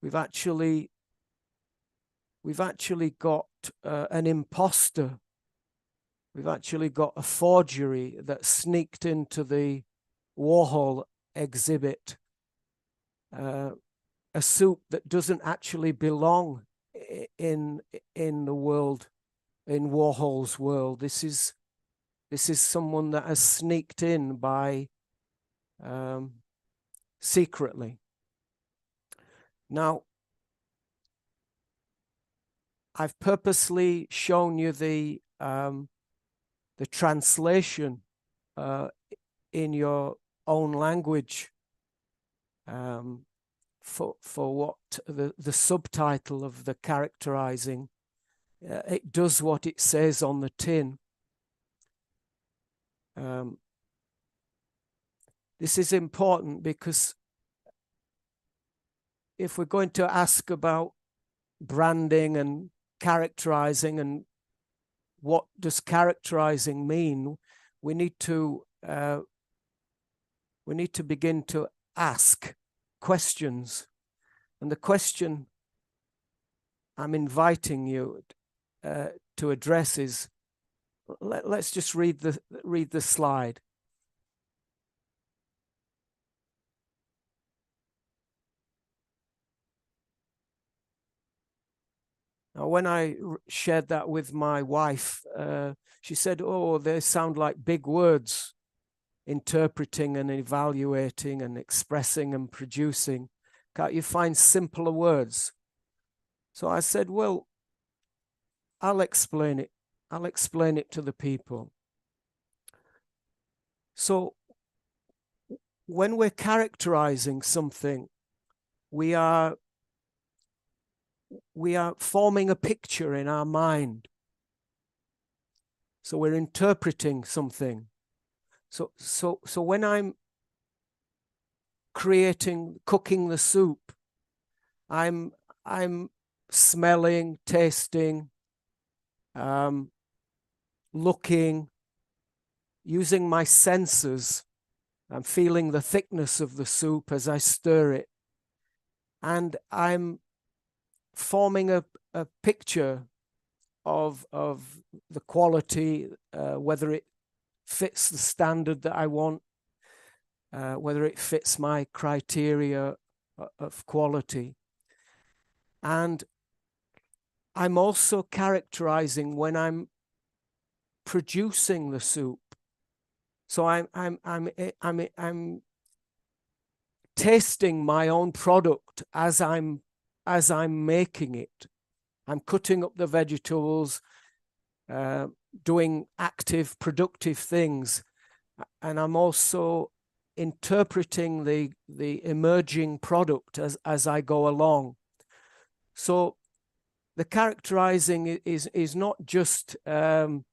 We've actually got an imposter. We've actually got a forgery that sneaked into the Warhol exhibit. A soup that doesn't actually belong in the world, in Warhol's world. This is someone that has sneaked in by secretly. Now, I've purposely shown you the translation in your own language for what the subtitle of the Characterizing. It does what it says on the tin. This is important because if we're going to ask about branding and characterizing and what does characterizing mean, we need to begin to ask questions. And the question I'm inviting you to address is, let's just read the slide. Now, when I shared that with my wife, she said, "Oh, they sound like big words, interpreting and evaluating and expressing and producing. Can't you find simpler words?" So I said, "Well, I'll explain it. I'll explain it to the people." So when we're characterizing something, we are forming a picture in our mind. So we're interpreting something. So when I'm cooking the soup, I'm smelling, tasting, looking, using my senses. I'm feeling the thickness of the soup as I stir it. And I'm forming a picture of the quality, whether it fits the standard that I want, whether it fits my criteria of quality. And I'm also characterizing when I'm producing the soup. So I'm tasting my own product as I'm making it. I'm cutting up the vegetables, doing active, productive things, and I'm also interpreting the emerging product as I go along. So the characterizing is not just after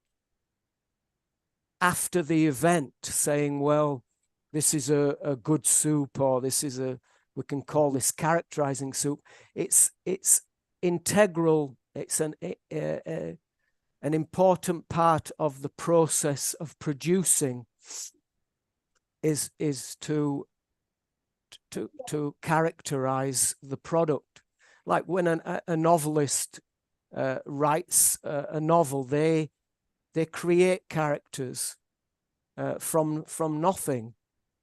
the event saying, well, this is a good soup, or we can call this characterizing soup. It's integral. It's an important part of the process of producing is to characterize the product. Like when a novelist writes a novel, they create characters from nothing,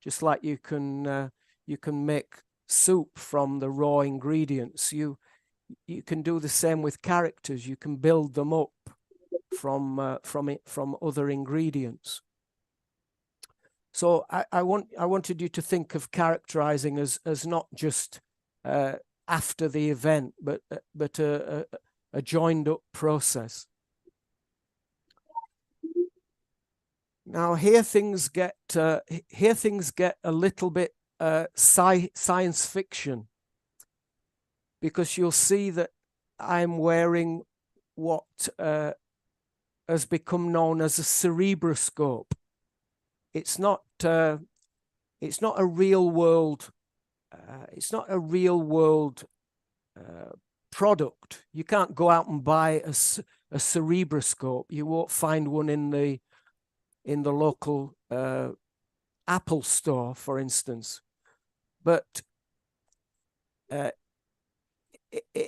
just like you can make soup from the raw ingredients. You can do the same with characters. You can build them up from other ingredients. So I wanted you to think of characterizing as not just after the event, but a joined up process. Now here things get a little bit science fiction, because you'll see that I'm wearing what has become known as a cerebroscope. It's not a real world. It's not a real world product. You can't go out and buy a cerebroscope. You won't find one in the local Apple store, for instance. But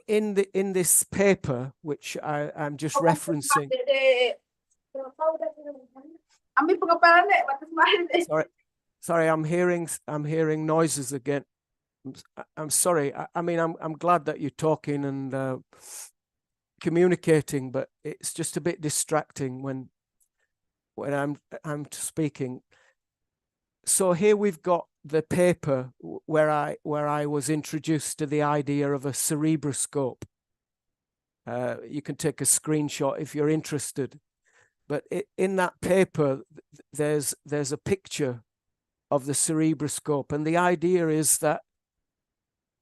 in this paper, which I'm just referencing. Sorry, I'm hearing noises again. I'm sorry. I mean, I'm glad that you're talking and communicating, but it's just a bit distracting when I'm speaking. So here we've got the paper where I was introduced to the idea of a cerebroscope. You can take a screenshot if you're interested. But in that paper, there's a picture of the cerebroscope, and the idea is that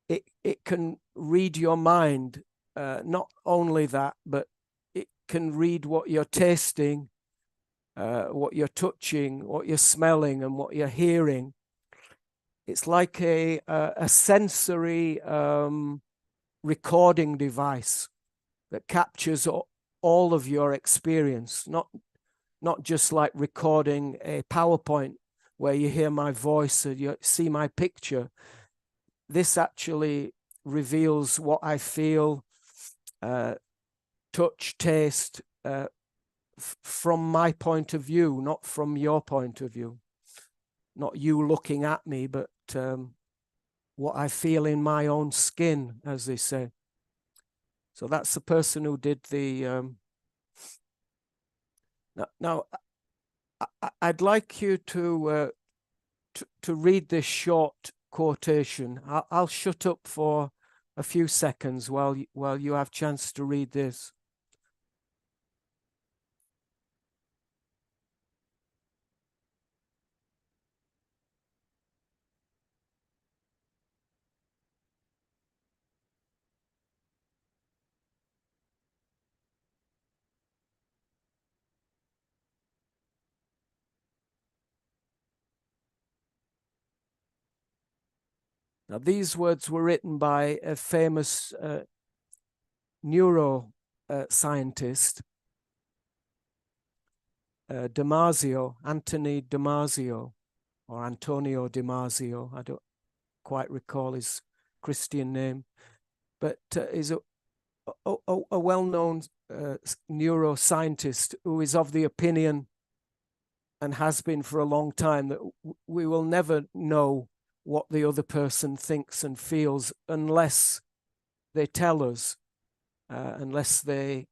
it can read your mind. Not only that, but it can read what you're tasting, what you're touching, what you're smelling, and what you're hearing. It's like a sensory recording device that captures all of your experience, not just like recording a PowerPoint where you hear my voice and you see my picture. This actually reveals what I feel, touch, taste, from my point of view, not from your point of view. Not you looking at me, but what I feel in my own skin, as they say. So that's the person who did the... Now, I'd like you to read this short quotation. I'll shut up for a few seconds while you have chance to read this. Now, these words were written by a famous neuroscientist, Anthony Damasio, or Antonio Damasio. I don't quite recall his Christian name, but is a well-known neuroscientist who is of the opinion, and has been for a long time, that we will never know what the other person thinks and feels unless they tell us, unless they,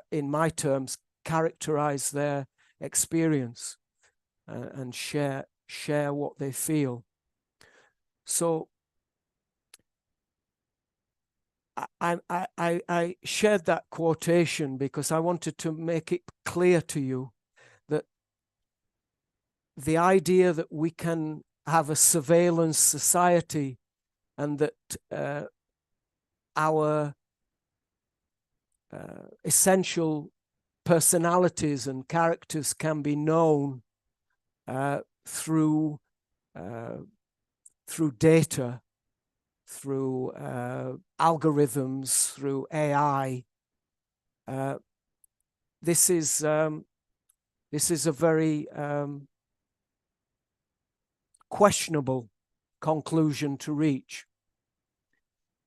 in my terms, characterize their experience and share what they feel. So I shared that quotation because I wanted to make it clear to you that the idea that we can have a surveillance society and that our essential personalities and characters can be known through data, through algorithms, through AI. This is a very questionable conclusion to reach.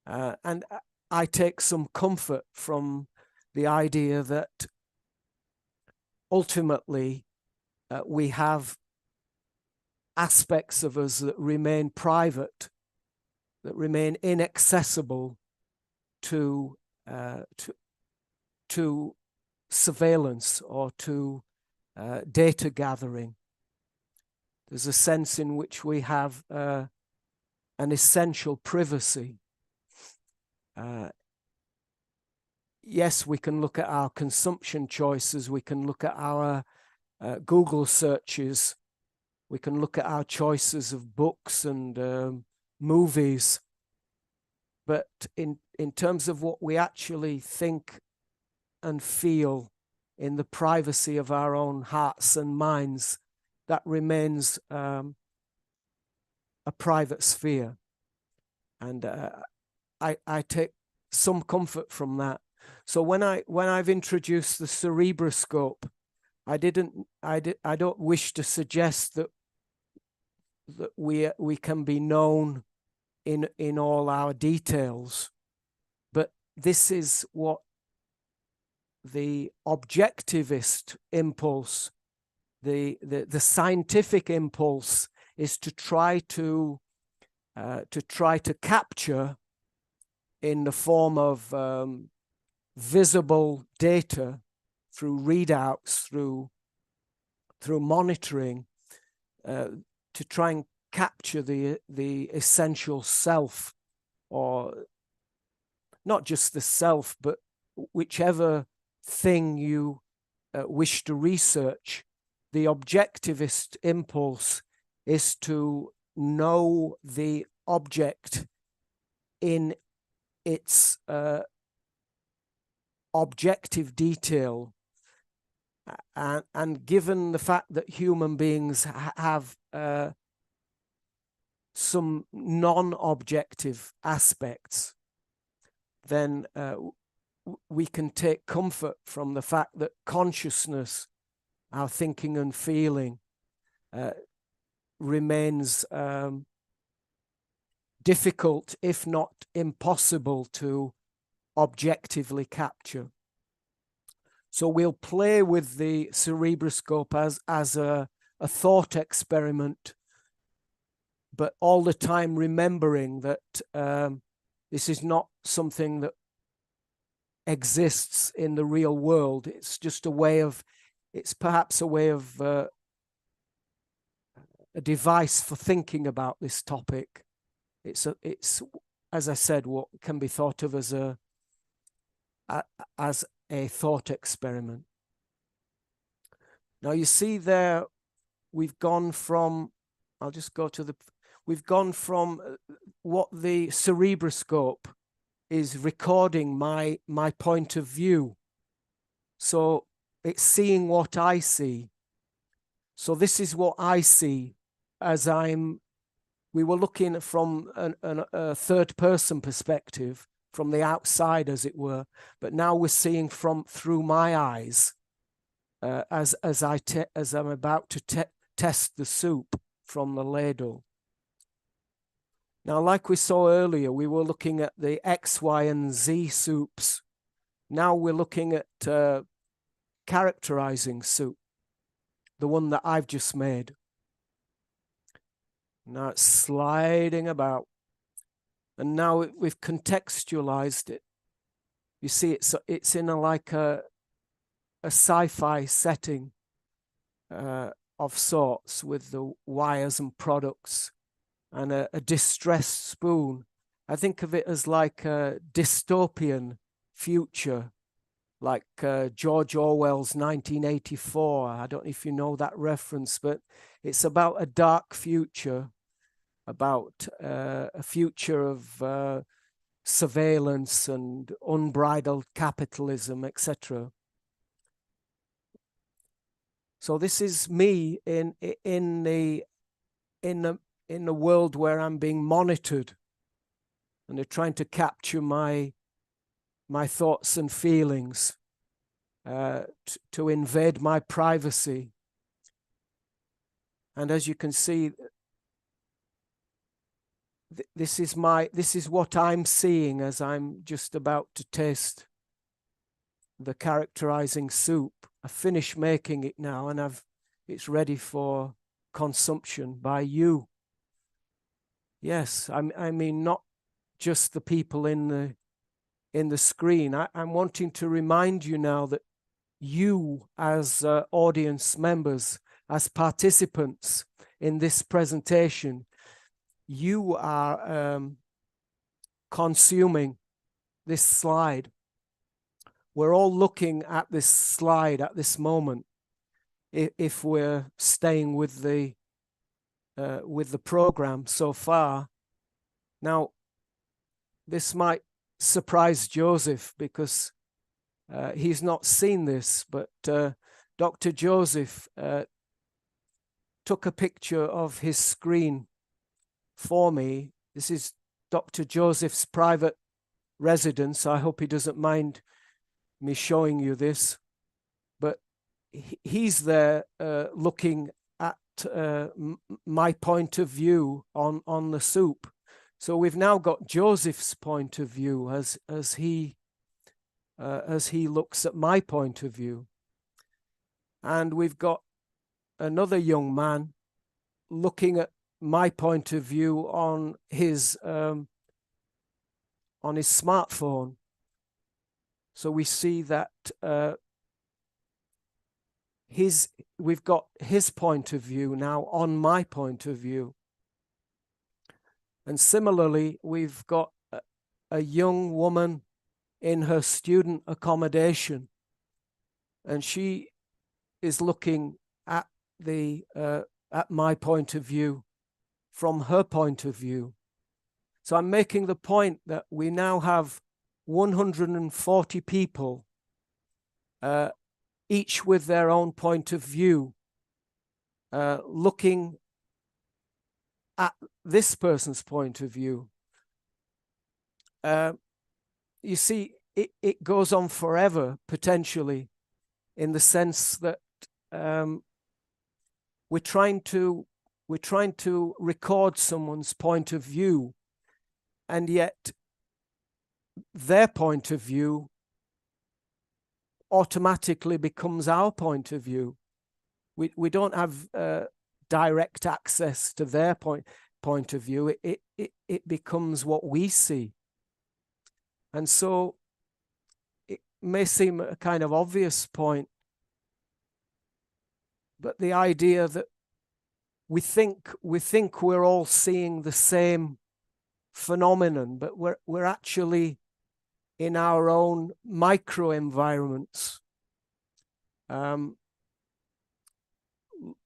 And I take some comfort from the idea that ultimately we have aspects of us that remain private, that remain inaccessible to surveillance or to data gathering. There's a sense in which we have an essential privacy. Yes, we can look at our consumption choices, we can look at our Google searches, we can look at our choices of books and movies, but in terms of what we actually think and feel in the privacy of our own hearts and minds, that remains a private sphere. And I take some comfort from that. So when I've introduced the cerebroscope, I don't wish to suggest that we can be known in all our details, but this is what the objectivist impulse, the scientific impulse, is to try to capture in the form of visible data through readouts, through monitoring, to try and capture the essential self, or not just the self, but whichever thing you wish to research. The objectivist impulse is to know the object in its objective detail. And given the fact that human beings have some non-objective aspects, then we can take comfort from the fact that consciousness, our thinking and feeling, remains difficult, if not impossible, to objectively capture. So we'll play with the cerebroscope as a thought experiment, but all the time remembering that this is not something that exists in the real world. It's just a way of, it's perhaps a way of a device for thinking about this topic. It's as I said, what can be thought of as a thought experiment. Now you see there, we've gone from, I'll just go to the, we've gone from what the cerebroscope is recording my point of view. So it's seeing what I see. So this is what I see as we were looking from a third person perspective, from the outside as it were, but now we're seeing through my eyes as I'm about to test the soup from the ladle. Now, like we saw earlier, we were looking at the X, Y, and Z soups. Now we're looking at characterizing soup, the one that I've just made. Now it's sliding about. And now we've contextualized it. You see, it's in like a sci-fi setting of sorts, with the wires and products and a distressed spoon. I think of it as like a dystopian future, like George Orwell's 1984. I don't know if you know that reference, but it's about a dark future, about a future of surveillance and unbridled capitalism, etc. So this is me in the world where I'm being monitored, and they're trying to capture my thoughts and feelings, to invade my privacy. And as you can see, this is what I'm seeing as I'm just about to taste the characterizing soup. I finished making it now, and it's ready for consumption by you. Yes, I mean not just the people in the screen. I'm wanting to remind you now that you, as audience members, as participants in this presentation, you are consuming this slide. We're all looking at this slide at this moment, if we're staying with the program so far. Now, this might surprise Joseph because he's not seen this, but Dr. Joseph took a picture of his screen for me. This is Dr. Joseph's private residence. I hope he doesn't mind me showing you this, but he's there looking at my point of view on the soup. So we've now got Joseph's point of view as he looks at my point of view, and we've got another young man looking at my point of view on his smartphone. So we see that we've got his point of view now on my point of view. And similarly, we've got a young woman in her student accommodation, and she is looking at at my point of view from her point of view. So I'm making the point that we now have 140 people, each with their own point of view, looking at this person's point of view. You see, it goes on we're trying to record someone's point of view, and yet their point of view automatically becomes our point of view. We don't have direct access to their point of view. It becomes what we see. And so it may seem a kind of obvious point, but the idea that we think we're all seeing the same phenomenon, but we're actually in our own micro environments.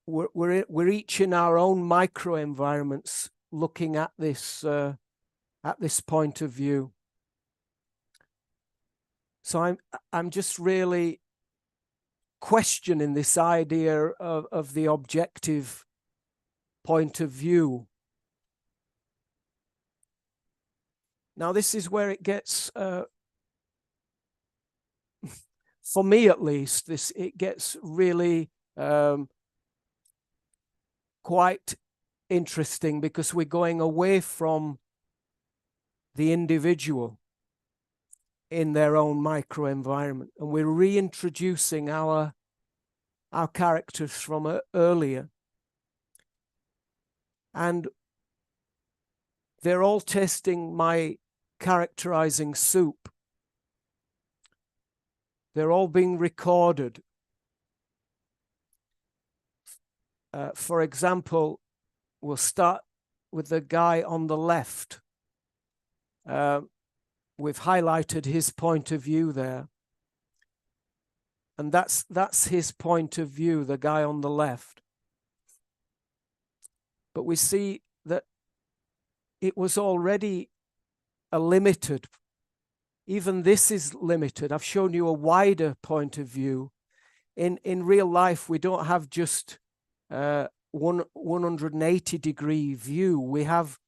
We're each in our own micro environments looking at this point of view. So I'm just really questioning this idea of the objective point of view. Now, this is where it gets, for me at least, it gets really quite interesting, because we're going away from the individual in their own microenvironment, and we're reintroducing our characters from earlier. And they're all tasting my characterizing soup. They're all being recorded. For example, we'll start with the guy on the left. We've highlighted his point of view there. And that's his point of view, the guy on the left. But we see that it was already a limited. Even this is limited. I've shown you a wider point of view. In real life, we don't have just 180-degree view. We have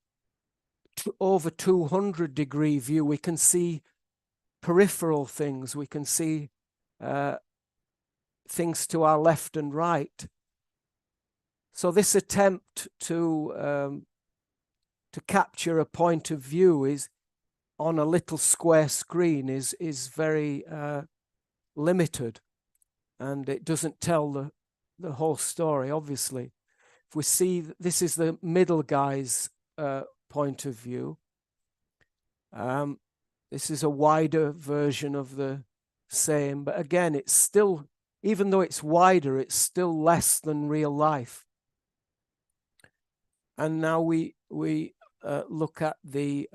over 200-degree view. We can see peripheral things. We can see things to our left and right. So this attempt to capture a point of view is on a little square screen is very limited, and it doesn't tell the whole story, obviously. If we see, this is the middle guy's point of view. This is a wider version of the same, but again, it's still, even though it's wider, it's still less than real life. And now we look at the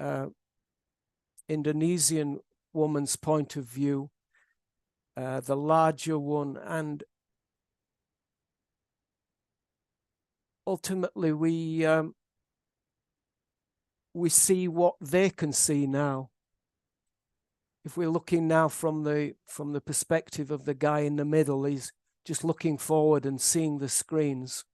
Indonesian woman's point of view, the larger one, and ultimately we see what they can see now. If we're looking now from the perspective of the guy in the middle, he's just looking forward and seeing the screens.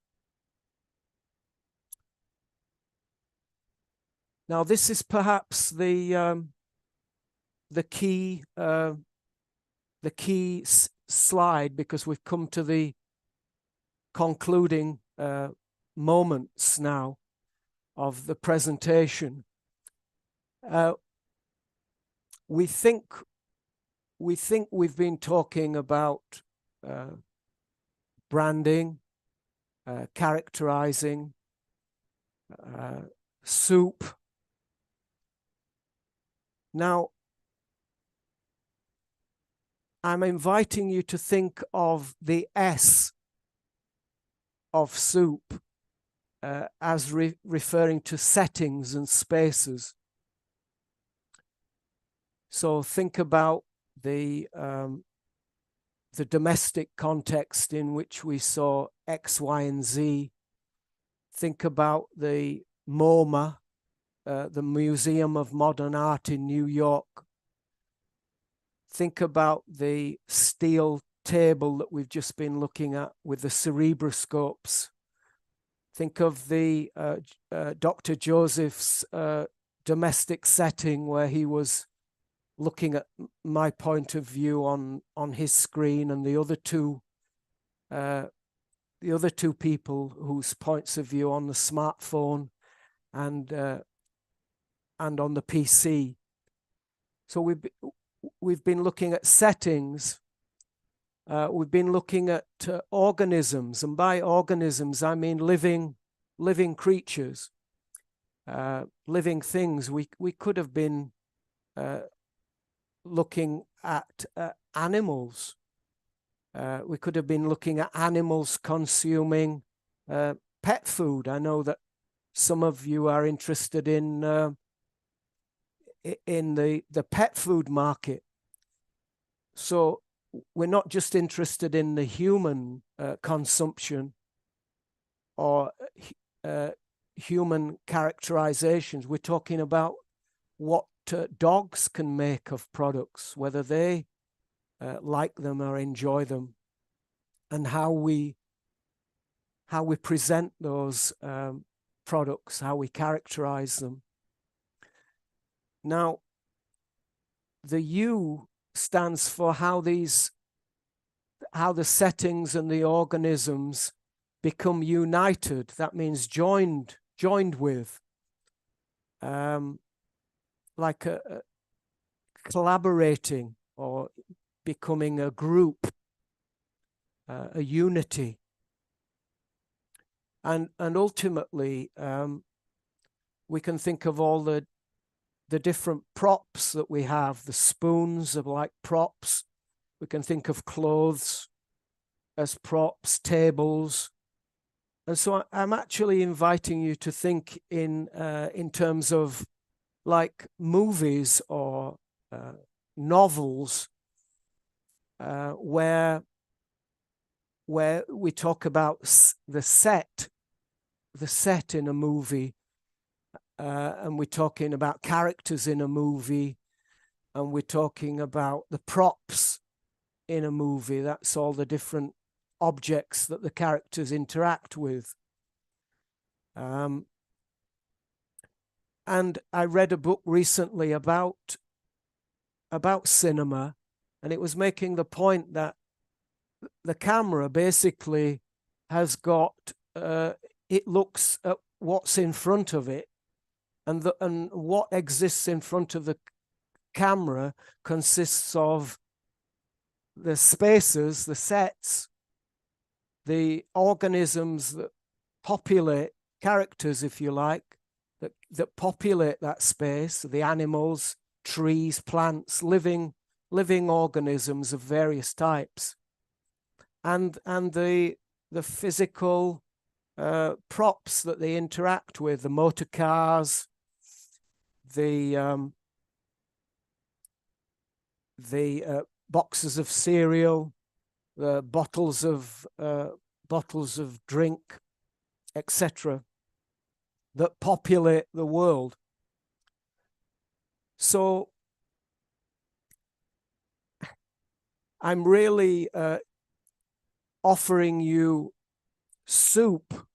Now, this is perhaps the key slide, because we've come to the concluding moments now of the presentation. We think we've been talking about branding, characterizing, soup. Now, I'm inviting you to think of the S of soup as referring to settings and spaces. So think about the domestic context in which we saw X, Y, and Z. Think about the MoMA, the Museum of Modern Art in New York. Think about the steel table that we've just been looking at with the cerebroscopes. Think of the Dr. Joseph's domestic setting, where he was looking at my point of view on his screen, and the other two the other two people whose points of view on the smartphone and on the PC. So we've been looking at settings. We've been looking at organisms, and by organisms I mean living creatures, living things. We could have been looking at animals. We could have been looking at animals consuming pet food. I know that some of you are interested in the pet food market. So we're not just interested in the human consumption or human characterizations. We're talking about what dogs can make of products, whether they like them or enjoy them, and how we present those products, how we characterize them. Now, the U stands for how the settings and the organisms become united. That means joined with, like collaborating or becoming a group, a unity. And ultimately, we can think of all the different props that we have. The spoons are like props. We can think of clothes as props, tables. And so I'm actually inviting you to think in terms of like movies or novels, where we talk about the set in a movie, and we're talking about characters in a movie, and we're talking about the props in a movie. That's all the different objects that the characters interact with. And I read a book recently about cinema, and it was making the point that the camera basically has got, it looks at what's in front of it, and what exists in front of the camera consists of the spaces, the sets, the organisms that populate, characters, if you like, that populate that space, the animals, trees, plants, living organisms of various types, and the physical props that they interact with, the motor cars, the boxes of cereal, the bottles of drink, etc., that populate the world. So I'm really offering you SOUP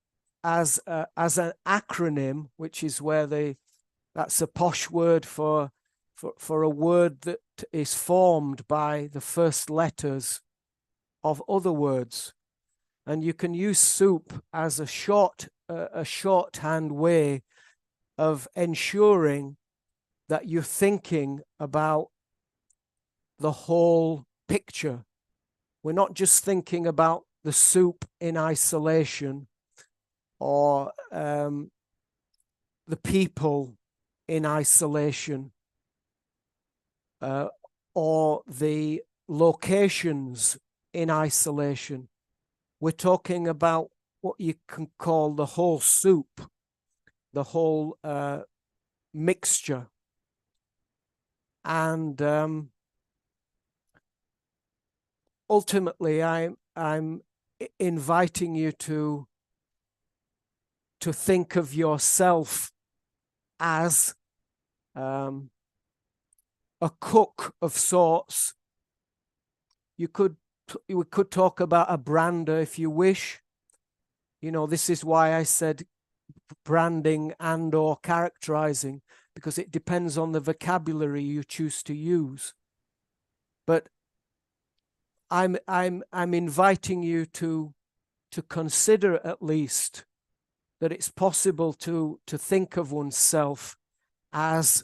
as an acronym, which is where that's a posh word for a word that is formed by the first letters of other words. And you can use SOUP as a shorthand way of ensuring that you're thinking about the whole picture. We're not just thinking about the SOUP in isolation, or the people in isolation, or the locations in isolation. We're talking about what you can call the whole soup, the whole mixture. And ultimately, I'm inviting you to think of yourself as a cook of sorts. We could talk about a brander if you wish. You know, this is why I said branding and or characterizing, because it depends on the vocabulary you choose to use. But I'm inviting you to to consider at least that it's possible to think of oneself as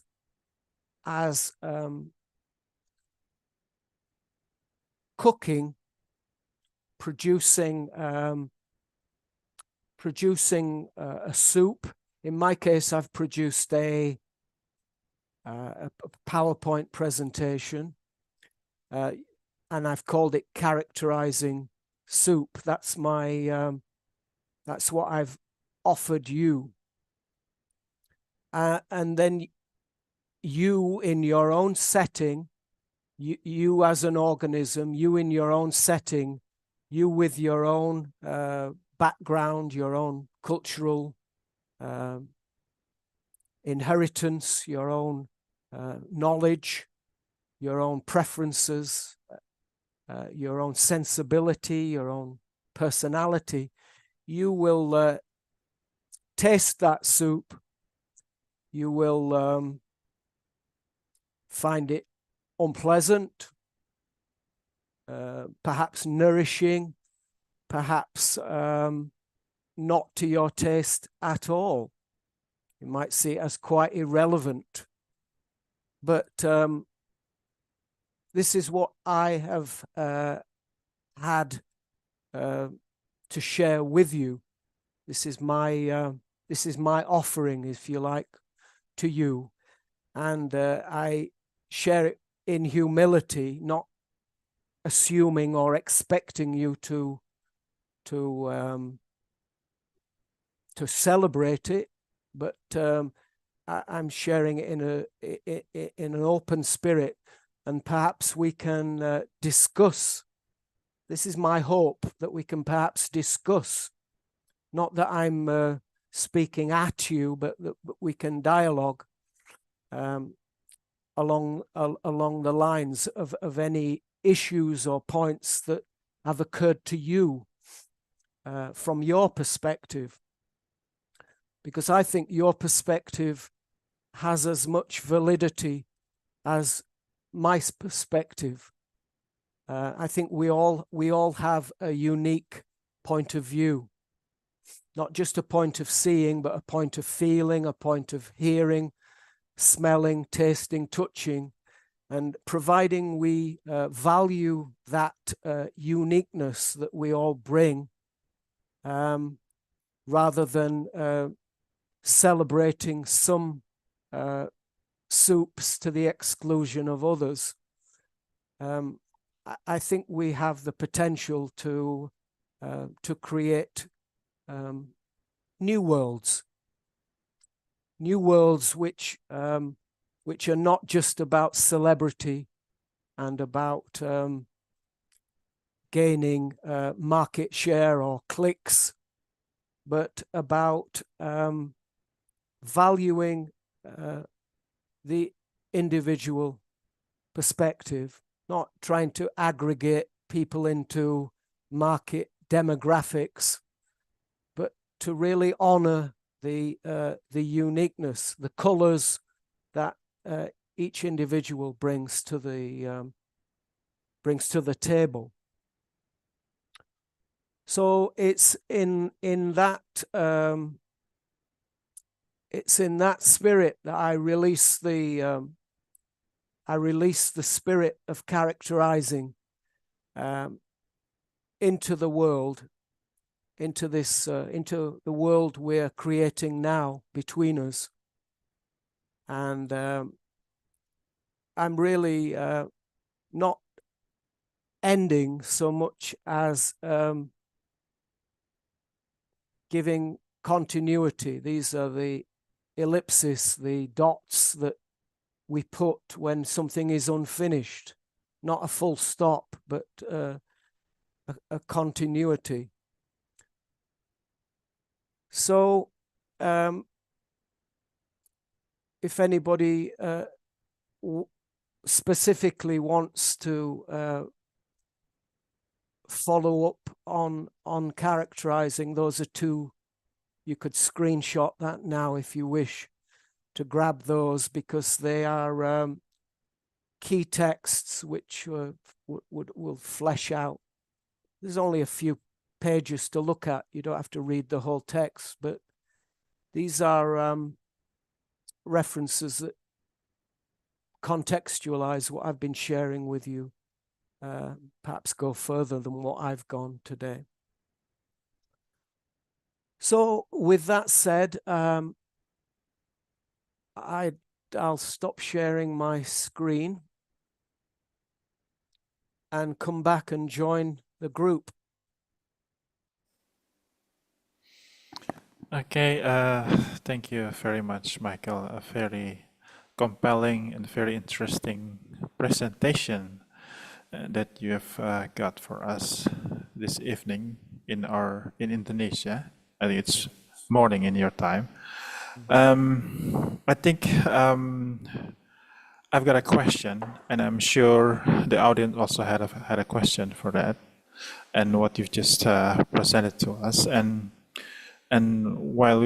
cooking, producing a soup. In my case, I've produced a PowerPoint presentation, and I've called it Characterizing Soup. That's my that's what I've offered you, and then you in your own setting, you as an organism, you in your own setting, you with your own background, your own cultural inheritance, your own knowledge, your own preferences, your own sensibility, your own personality, you will taste that soup. You will find it unpleasant, perhaps nourishing, perhaps not to your taste at all. You might see it as quite irrelevant. But this is what I have had to share with you. This is my offering, if you like, to you, and I share it in humility, not assuming or expecting you to celebrate it, but I'm sharing it in an open spirit, and perhaps we can discuss. This is my hope, that we can perhaps discuss. Not that I'm speaking at you, but that we can dialogue along the lines of any issues or points that have occurred to you from your perspective. Because I think your perspective has as much validity as my perspective. I think we all have a unique point of view. Not just a point of seeing, but a point of feeling, a point of hearing, smelling, tasting, touching, and providing we value that uniqueness that we all bring, rather than celebrating some soups to the exclusion of others. I think we have the potential to create new worlds which are not just about celebrity and about gaining market share or clicks, but about valuing the individual perspective, not trying to aggregate people into market demographics, but to really honor the uniqueness, the colors that each individual brings to the table. So it's in that spirit that I release the spirit of characterizing into the world, into the world we're creating now between us. And I'm really not ending so much as giving continuity. These are the ellipses, the dots that we put when something is unfinished, not a full stop, but a continuity. So if anybody specifically wants to follow up on characterizing, those are two. You could screenshot that now if you wish to grab those, because they are key texts which will flesh out. There's only a few pages to look at. You don't have to read the whole text, but these are references that contextualize what I've been sharing with you, perhaps go further than what I've gone today. So with that said, I'll stop sharing my screen and come back and join the group. Okay, thank you very much, Michael. A very compelling and very interesting presentation that you have got for us this evening in Indonesia. I think it's morning in your time. I think I've got a question, and I'm sure the audience also had a question for that, and what you've just presented to us. And while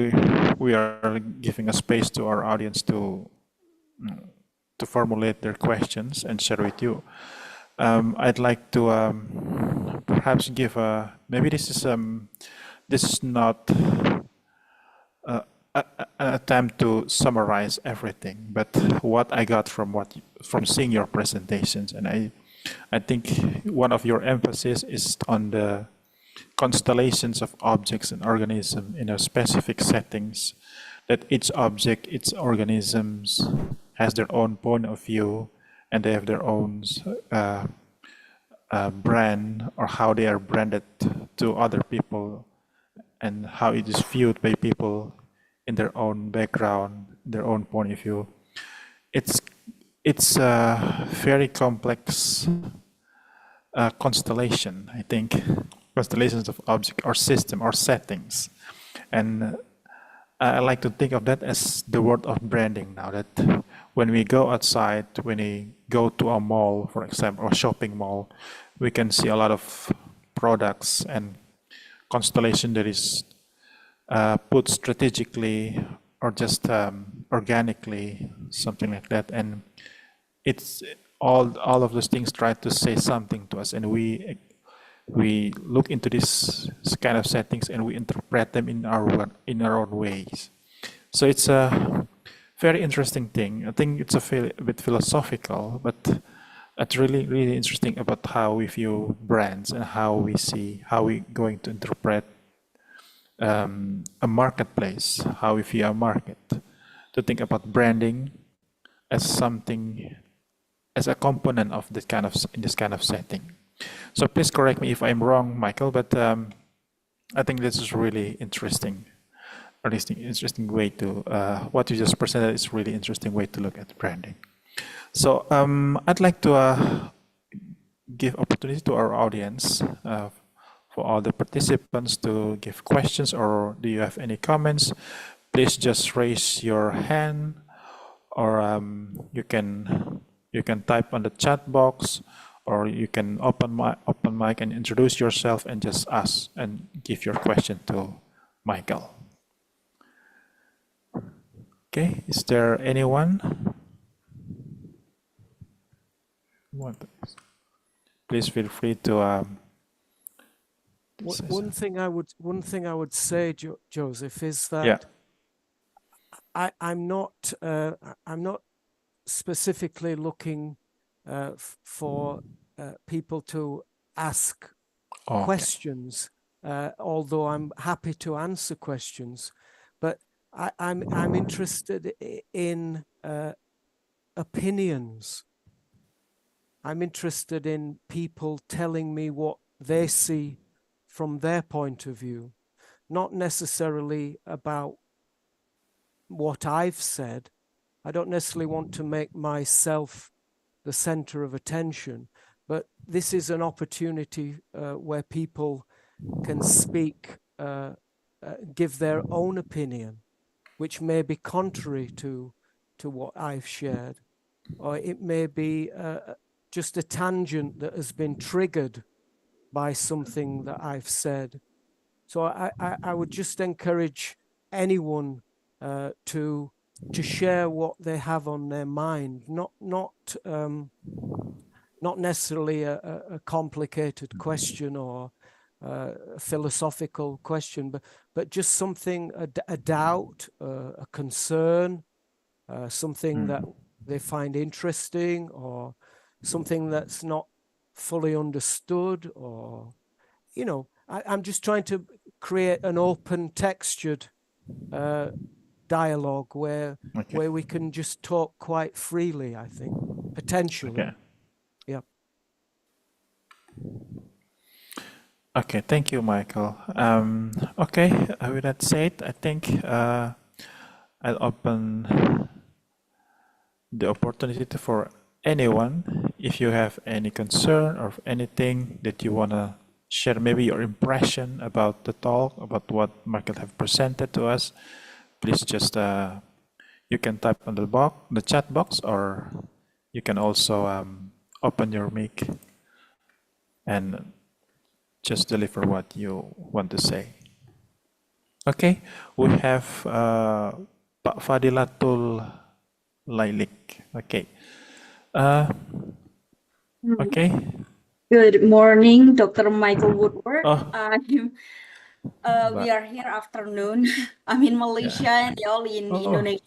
we are giving a space to our audience to formulate their questions and share with you, I'd like to perhaps give maybe this is not an attempt to summarize everything, but what I got from seeing your presentations, and I think one of your emphasis is on the constellations of objects and organisms in a specific settings, that each object, each organisms has their own point of view, and they have their own brand, or how they are branded to other people, and how it is viewed by people in their own background, their own point of view. It's a very complex constellation, I think, constellations of object or system or settings. And I like to think of that as the word of branding now, that when we go outside, when we go to a mall, for example, or shopping mall, we can see a lot of products and constellation that is put strategically or just organically, something like that. And it's all of those things try to say something to us, and we look into this kind of settings and we interpret them in our own ways. So it's a very interesting thing. I think it's a bit philosophical, but it's really interesting about how we view brands and how we're going to interpret a marketplace, how we view a market, to think about branding as something, as a component of this kind of setting. So please correct me if I'm wrong, Michael, but I think this is really interesting. Interesting way to what you just presented is really interesting way to look at branding. So I'd like to give opportunity to our audience for all the participants to give questions, or do you have any comments? Please just raise your hand, or you can type on the chat box, or you can open mic and introduce yourself and just ask and give your question to Michael. Okay, is there anyone? Please feel free to. One thing I would say, Joseph, is that I'm not specifically looking for people to ask questions, although I'm happy to answer questions. But I'm interested in opinions. I'm interested in people telling me what they see from their point of view, not necessarily about what I've said. I don't necessarily want to make myself the center of attention, but this is an opportunity where people can speak, give their own opinion, which may be contrary to what I've shared, or it may be just a tangent that has been triggered by something that I've said. So I would just encourage anyone to share what they have on their mind, not necessarily a complicated question or philosophical question, but just something, a doubt, a concern, something that they find interesting, or something that's not fully understood, or, you know, I'm just trying to create an open textured dialogue where we can just talk quite freely, I think, potentially. Okay. Yeah. Okay, thank you, Michael. Okay, with that said, I think I'll open the opportunity for anyone. If you have any concern or anything that you want to share, maybe your impression about the talk, about what Michael have presented to us, please just you can type on the chat box, or you can also open your mic and just deliver what you want to say. Okay, we have Pak Fadilatul Lailik. Okay. Okay. Good morning, Dr. Michael Woodward. Oh, We are here afternoon. I'm in Malaysia and y'all in Indonesia.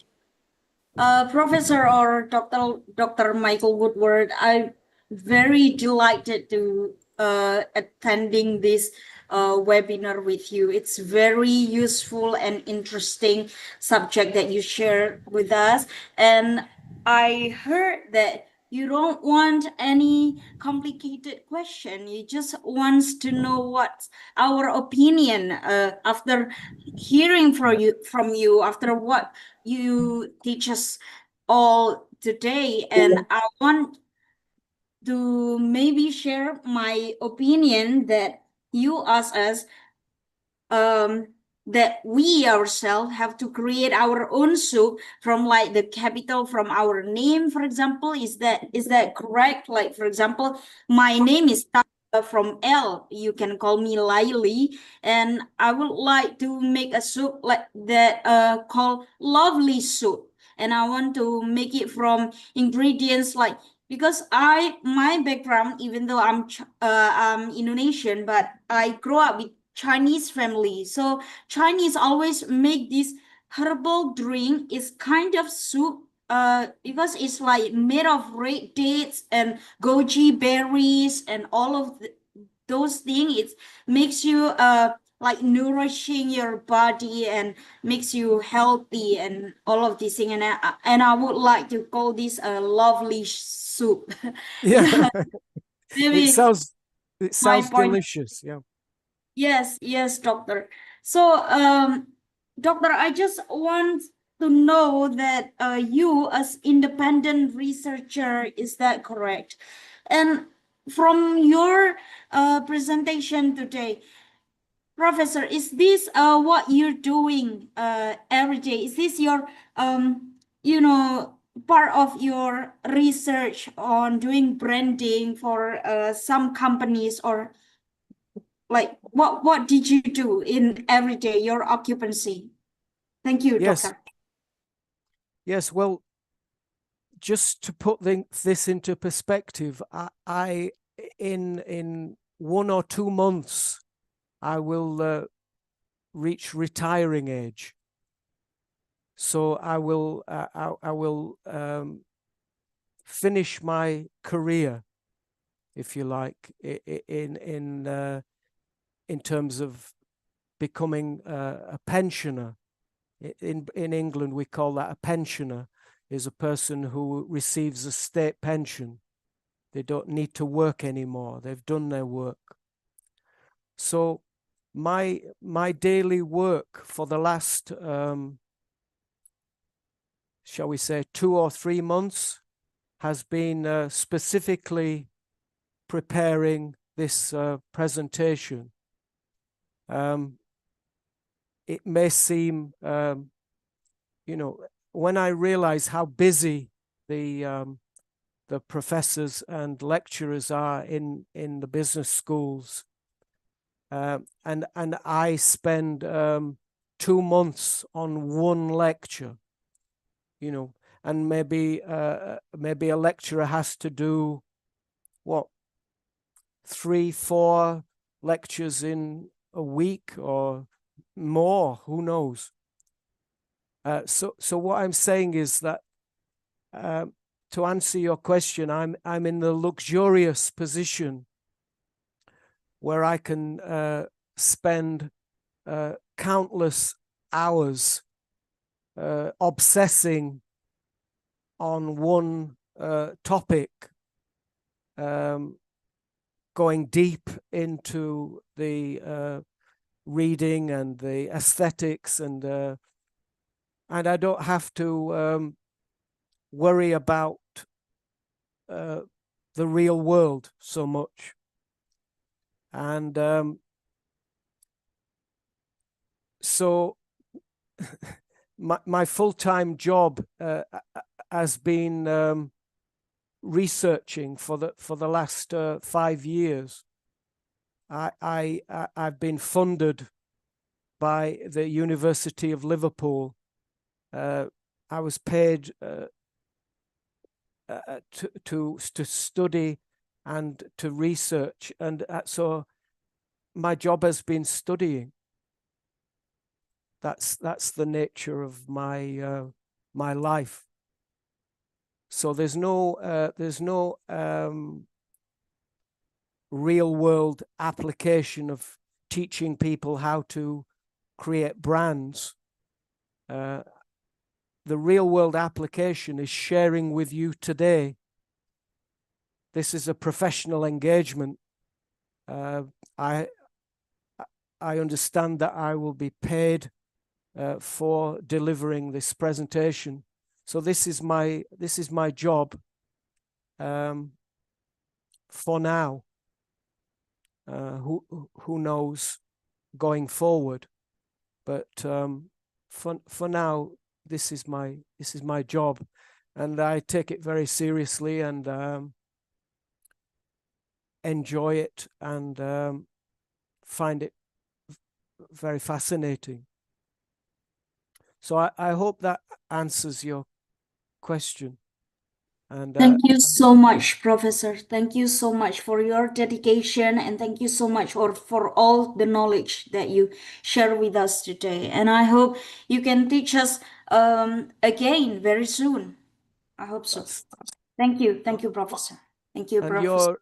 Professor or Dr. Michael Woodward, I'm very delighted to attending this webinar with you. It's very useful and interesting subject that you shared with us. And I heard that you don't want any complicated question. You just want to know what our opinion after hearing from you after what you teach us all today. And I want to maybe share my opinion that you asked us that we ourselves have to create our own soup from like the capital from our name, for example. Is that correct? Like, for example, my name is from L. You can call me Laili, and I would like to make a soup like that called Lovely Soup. And I want to make it from ingredients like, because my background, even though I'm Indonesian, but I grew up with Chinese family. So Chinese always make this herbal drink. It's kind of soup because it's like made of red dates and goji berries and all of those things. It makes you like nourishing your body and makes you healthy and all of these things. And I would like to call this a lovely soup. Yeah. Maybe it sounds point. delicious. Yeah. Yes, doctor. So, doctor, I just want to know that you, as independent researcher, is that correct? And from your presentation today, Professor, is this what you're doing every day? Is this your part of your research on doing branding for some companies, or like what did you do in every day, your occupancy? Thank you, Yes. doctor. Yes. Well, just to put this into perspective, I in 1 or 2 months, I will reach retiring age. So I will finish my career, if you like, in terms of becoming a pensioner. In England, we call that a pensioner, is a person who receives a state pension. They don't need to work anymore. They've done their work. So my daily work for the last, shall we say, 2 or 3 months has been specifically preparing this presentation. It may seem, when I realize how busy the professors and lecturers are in the business schools, and I spend 2 months on one lecture, and maybe a lecturer has to do 3, 4, lectures in a week or more, who knows. So what I'm saying is that to answer your question, I'm in the luxurious position where I can spend countless hours obsessing on one topic, going deep into the reading and the aesthetics, and I don't have to worry about the real world so much. And so my full-time job has been researching for the last 5 years. I've been funded by the University of Liverpool. I was paid to study and to research, and so my job has been studying. That's the nature of my my life. So there's no real world application of teaching people how to create brands. The real world application is sharing with you today. This is a professional engagement. I understand that I will be paid for delivering this presentation. So this is my job for now. Who knows going forward? But for now, this is my job, and I take it very seriously and enjoy it and find it very fascinating. So I hope that answers your question. And thank you so much, Professor. Thank you so much for your dedication, and thank you so much for all the knowledge that you share with us today. And I hope you can teach us again very soon. I hope so. Thank you, Professor. Thank you, Professor.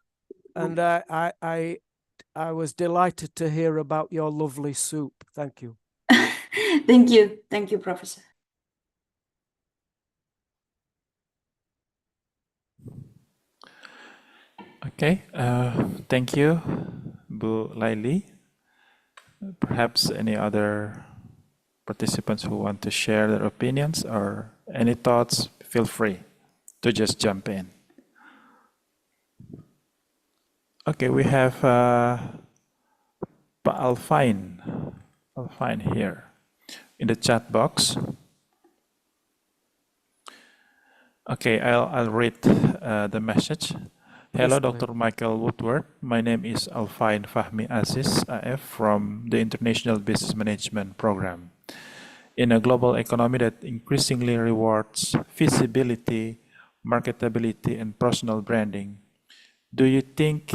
I was delighted to hear about your lovely soup. Thank you. Thank you, Professor. Okay, thank you, Bu Laili. Perhaps any other participants who want to share their opinions or any thoughts, feel free to just jump in. Okay, we have Pa Alfine here in the chat box. Okay, I'll read the message. Hello, Dr. Michael Woodward. My name is Alfine Fahmi Aziz, AF, from the International Business Management Program. In a global economy that increasingly rewards visibility, marketability, and personal branding, do you think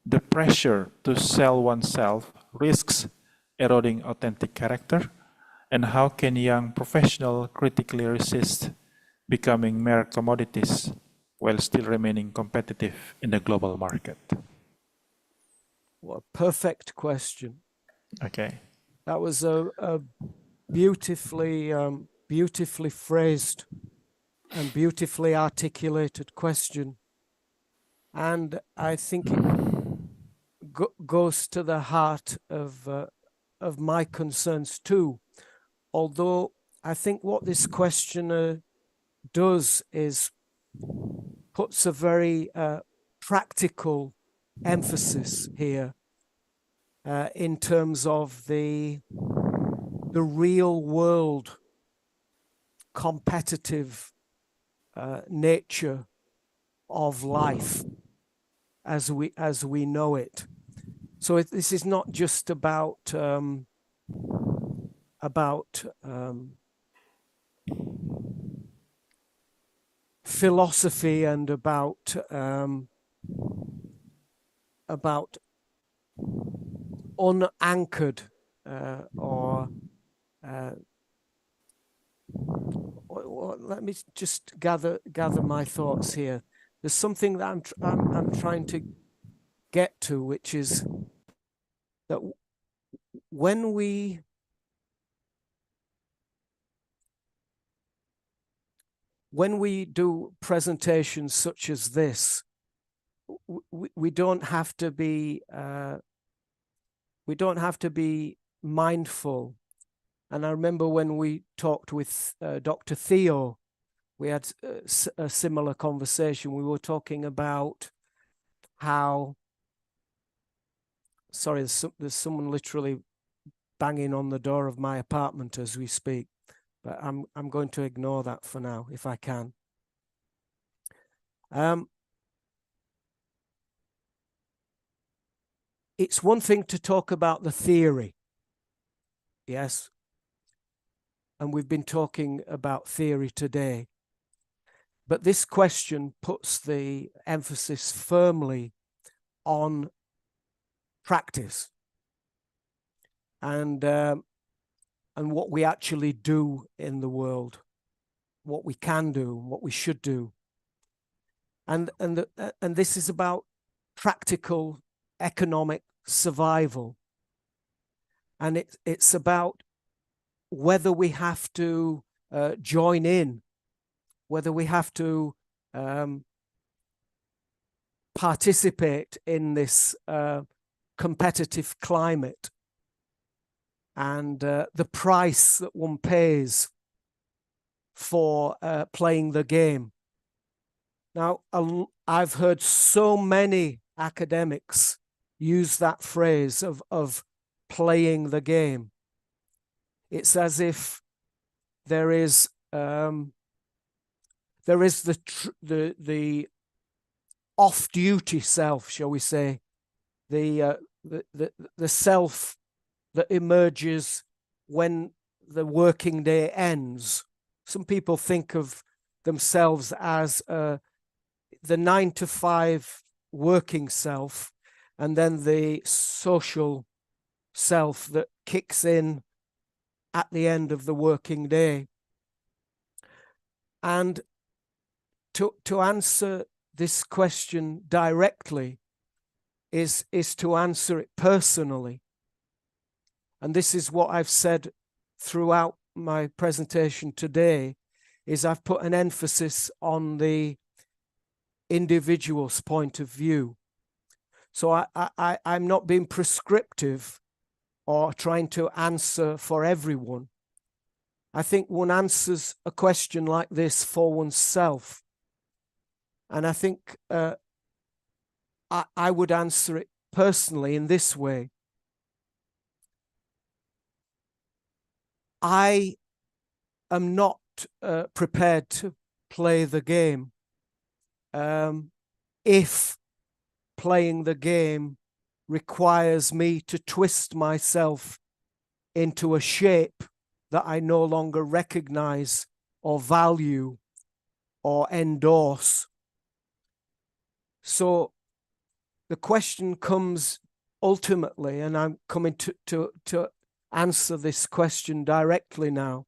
the pressure to sell oneself risks eroding authentic character? And how can young professionals critically resist becoming mere commodities while still remaining competitive in the global market? What a perfect question. Okay. That was a beautifully phrased and beautifully articulated question. And I think it goes to the heart of my concerns too. Although I think what this questioner does is puts a very practical emphasis here in terms of the real world competitive nature of life as we know it. So this is not just about philosophy and about unanchored or let me just gather my thoughts here. There's something that I'm trying to get to, which is that when we do presentations such as this, we don't have to be mindful. And I remember when we talked with Dr. Theo, we had a similar conversation. We were talking about how, sorry, there's someone literally banging on the door of my apartment as we speak, but I'm going to ignore that for now if I can. It's one thing to talk about the theory, yes, and we've been talking about theory today, but this question puts the emphasis firmly on practice and what we actually do in the world, what we can do, what we should do, and this is about practical economic survival, and it's about whether we have to join in, whether we have to participate in this competitive climate, and the price that one pays for playing the game. Now, I've heard so many academics use that phrase of playing the game. It's as if there is the off-duty self, shall we say, the self that emerges when the working day ends. Some people think of themselves as the 9-to-5 working self, and then the social self that kicks in at the end of the working day. And to answer this question directly is to answer it personally. And this is what I've said throughout my presentation today, is I've put an emphasis on the individual's point of view. So I'm not being prescriptive or trying to answer for everyone. I think one answers a question like this for oneself. And I think I would answer it personally in this way. I am not prepared to play the game if playing the game requires me to twist myself into a shape that I no longer recognize or value or endorse. So the question comes ultimately, and I'm coming to answer this question directly now.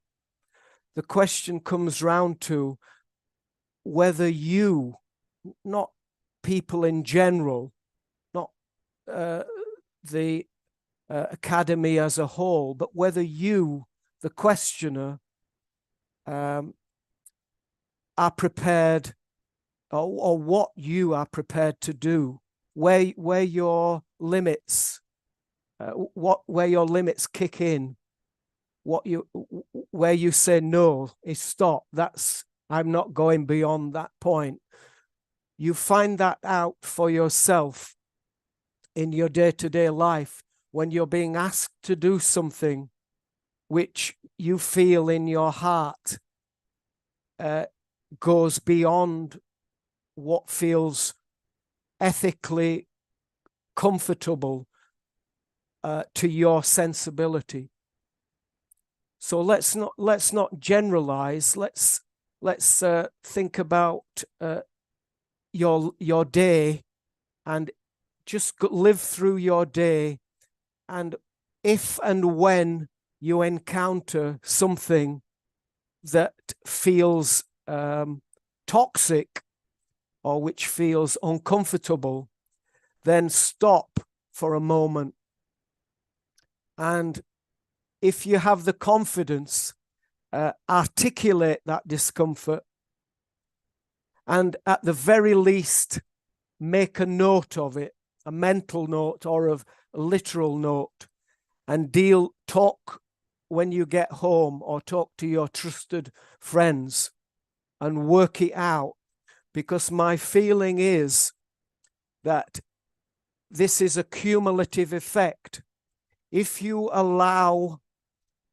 The question comes round to whether you, not people in general, not the academy as a whole, but whether you, the questioner, are prepared, or what you are prepared to do, where your limits, where your limits kick in, where you say no, is stop. I'm not going beyond that point. You find that out for yourself in your day-to-day life when you're being asked to do something which you feel in your heart goes beyond what feels ethically comfortable to your sensibility. So let's not generalize. Let's think about your day, and just live through your day and if and when you encounter something that feels toxic or which feels uncomfortable, then stop for a moment. And if you have the confidence, articulate that discomfort, and at the very least, make a note of it, a mental note or a literal note, and talk when you get home or talk to your trusted friends and work it out. Because my feeling is that this is a cumulative effect. If you allow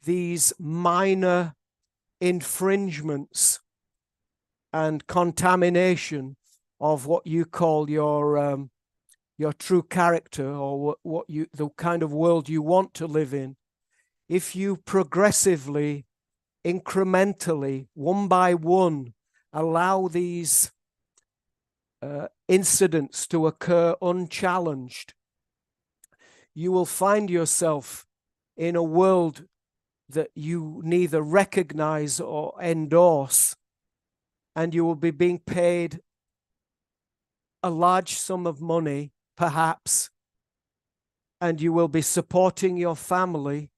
these minor infringements and contamination of what you call your true character, or the kind of world you want to live in, if you progressively, incrementally, one by one, allow these incidents to occur unchallenged, you will find yourself in a world that you neither recognize or endorse, and you will be being paid a large sum of money, perhaps, and you will be supporting your family,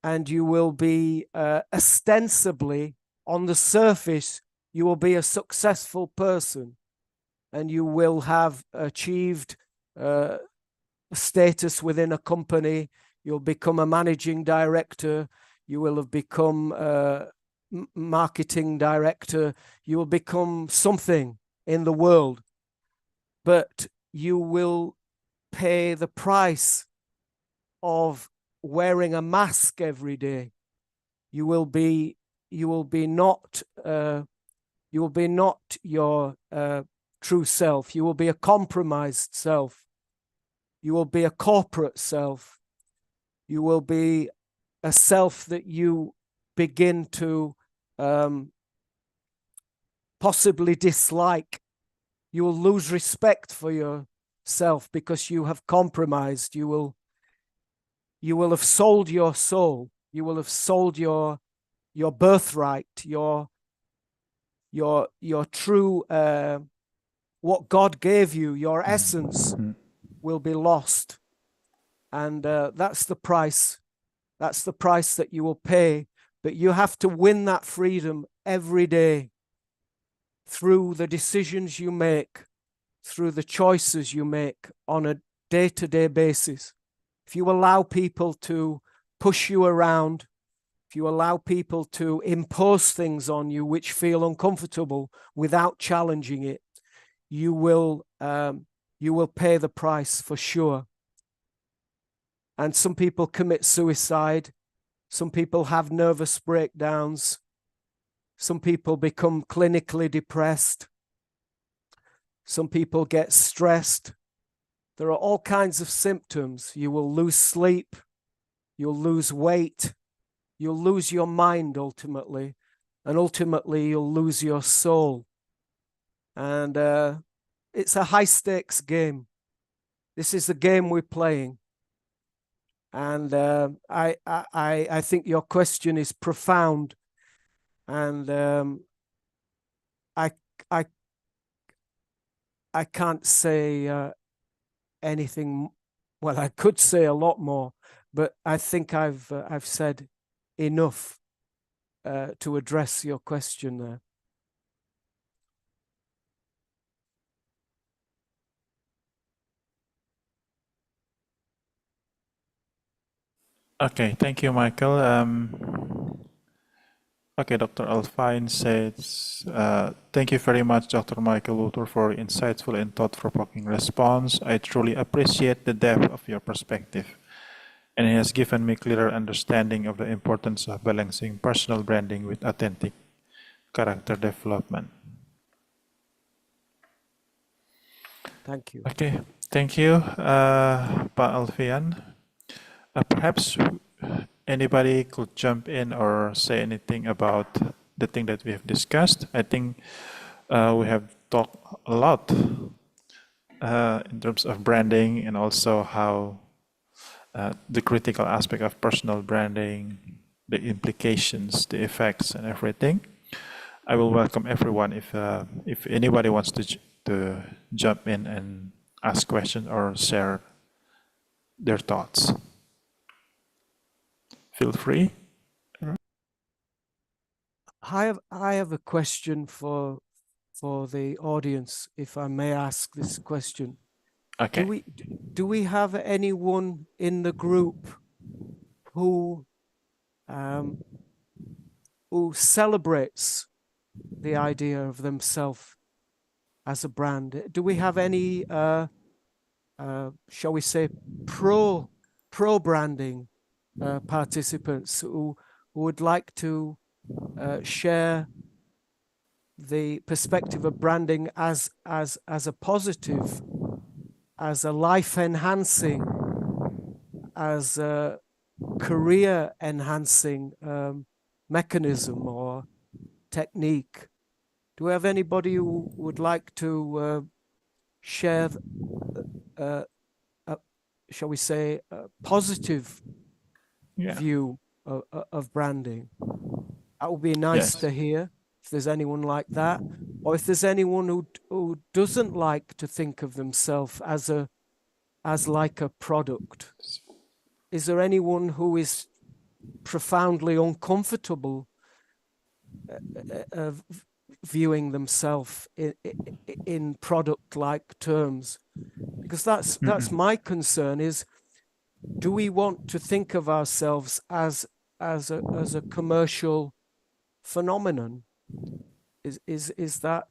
and you will be ostensibly, on the surface, you will be a successful person, and you will have achieved status within a company. You'll become a managing director. You will have become a marketing director. You will become something in the world, but you will pay the price of wearing a mask every day. You will be not your true self. You will be a compromised self. You will be a corporate self. You will be a self that you begin to possibly dislike. You will lose respect for yourself because you have compromised. You will have sold your soul. You will have sold your birthright, your true what God gave you, your essence will be lost. And that's the price. That's the price that you will pay. But you have to win that freedom every day through the decisions you make, through the choices you make on a day-to-day basis. If you allow people to push you around, if you allow people to impose things on you which feel uncomfortable without challenging it, you will pay the price for sure. And some people commit suicide. Some people have nervous breakdowns. Some people become clinically depressed. Some people get stressed. There are all kinds of symptoms. You will lose sleep. You'll lose weight. You'll lose your mind ultimately. And ultimately, you'll lose your soul. And it's a high-stakes game. This is the game we're playing. And I think your question is profound. And I can't say anything. Well, I could say a lot more, but I think I've said enough to address your question there. Okay, thank you, Michael. Okay, Dr. Alfine says, thank you very much, Dr. Michael Woodward, for insightful and thought-provoking response. I truly appreciate the depth of your perspective, and it has given me clearer understanding of the importance of balancing personal branding with authentic character development. Thank you. Okay, thank you, Pak Alfian. Perhaps anybody could jump in or say anything about the thing that we have discussed. I think we have talked a lot in terms of branding and also how the critical aspect of personal branding, the implications, the effects, and everything. I will welcome everyone if anybody wants to jump in and ask questions or share their thoughts. Feel free. I have a question for the audience, if I may ask this question. Okay. Do we have anyone in the group who celebrates the idea of themselves as a brand? Do we have any, shall we say, pro branding participants who would like to share the perspective of branding as a positive, as a life enhancing, as a career enhancing mechanism or technique? Do we have anybody who would like to share, shall we say, a positive view of branding? That would be nice to hear, if there's anyone like that, or if there's anyone who doesn't like to think of themselves as like a product. Is there anyone who is profoundly uncomfortable viewing themselves in product-like terms? Because that's my concern, is, do we want to think of ourselves as a commercial phenomenon? Is that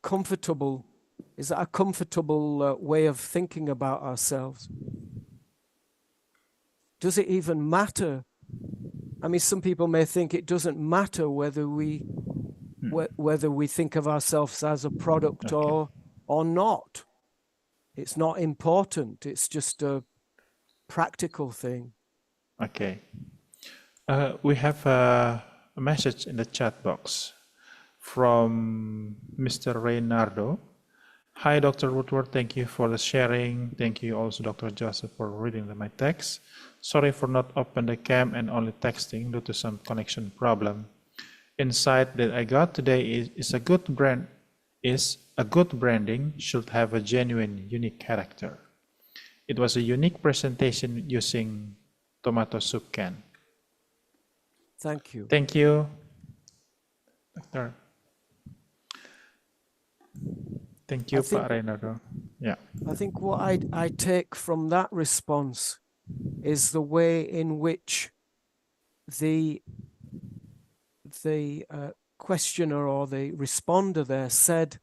comfortable? Is that a comfortable way of thinking about ourselves? Does it even matter? I mean, some people may think it doesn't matter whether we think of ourselves as a product or not. It's not important. It's just a practical thing. Okay. We have a message in the chat box from Mr. Reynardo. Hi, Dr. Woodward. Thank you for the sharing. Thank you also, Dr. Joseph, for reading my text. Sorry for not open the cam and only texting due to some connection problem. Insight that I got today is a good branding should have a genuine, unique character. It was a unique presentation using tomato soup can. Thank you. Thank you, Doctor. Thank you, Pak Reynardo. Yeah. I think what I take from that response is the way in which the questioner or the responder there said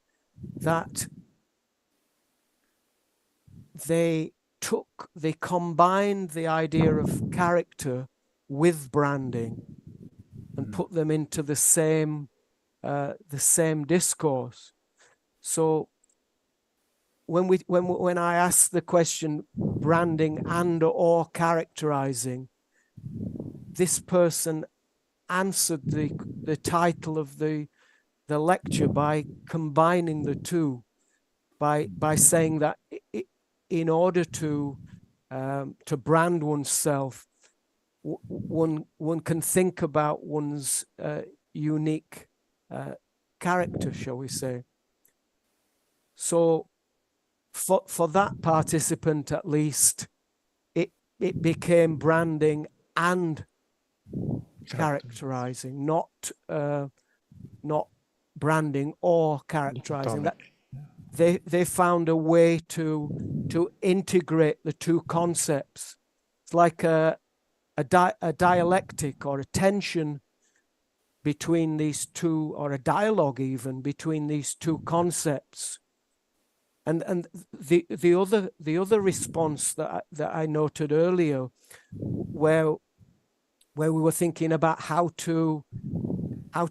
that they combined the idea of character with branding and put them into the same discourse. So when I asked the question, branding and or characterizing, this person answered the title of the lecture by combining the two, by saying that in order to brand oneself, one can think about one's unique character, shall we say. So for that participant, at least, it became branding and characterizing, not branding or characterizing. That they found a way to integrate the two concepts. It's like a dialectic or a tension between these two, or a dialogue even between these two concepts. And the other response that I noted earlier, where we were thinking about how to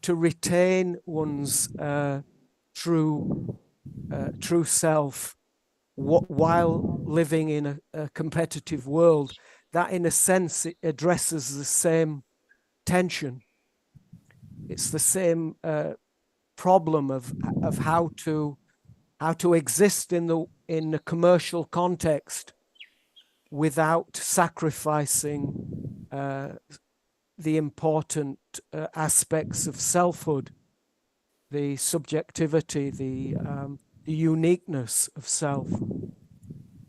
retain one's true self while living in a competitive world, that in a sense it addresses the same tension. It's the same problem of how to exist in in a commercial context without sacrificing the important aspects of selfhood, the subjectivity, the uniqueness of self,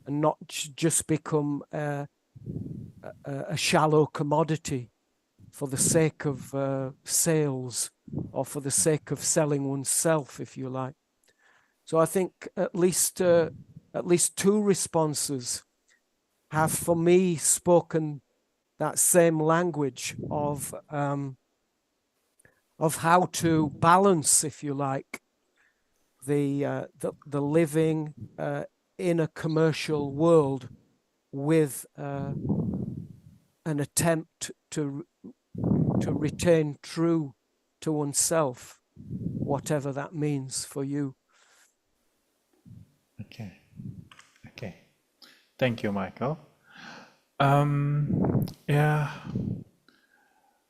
and not just become a shallow commodity for the sake of sales or for the sake of selling oneself, if you like. So I think at least two responses have, for me, spoken that same language of how to balance, if you like, the living in a commercial world with an attempt to retain true to oneself, whatever that means for you. Okay. Thank you, Michael. Yeah.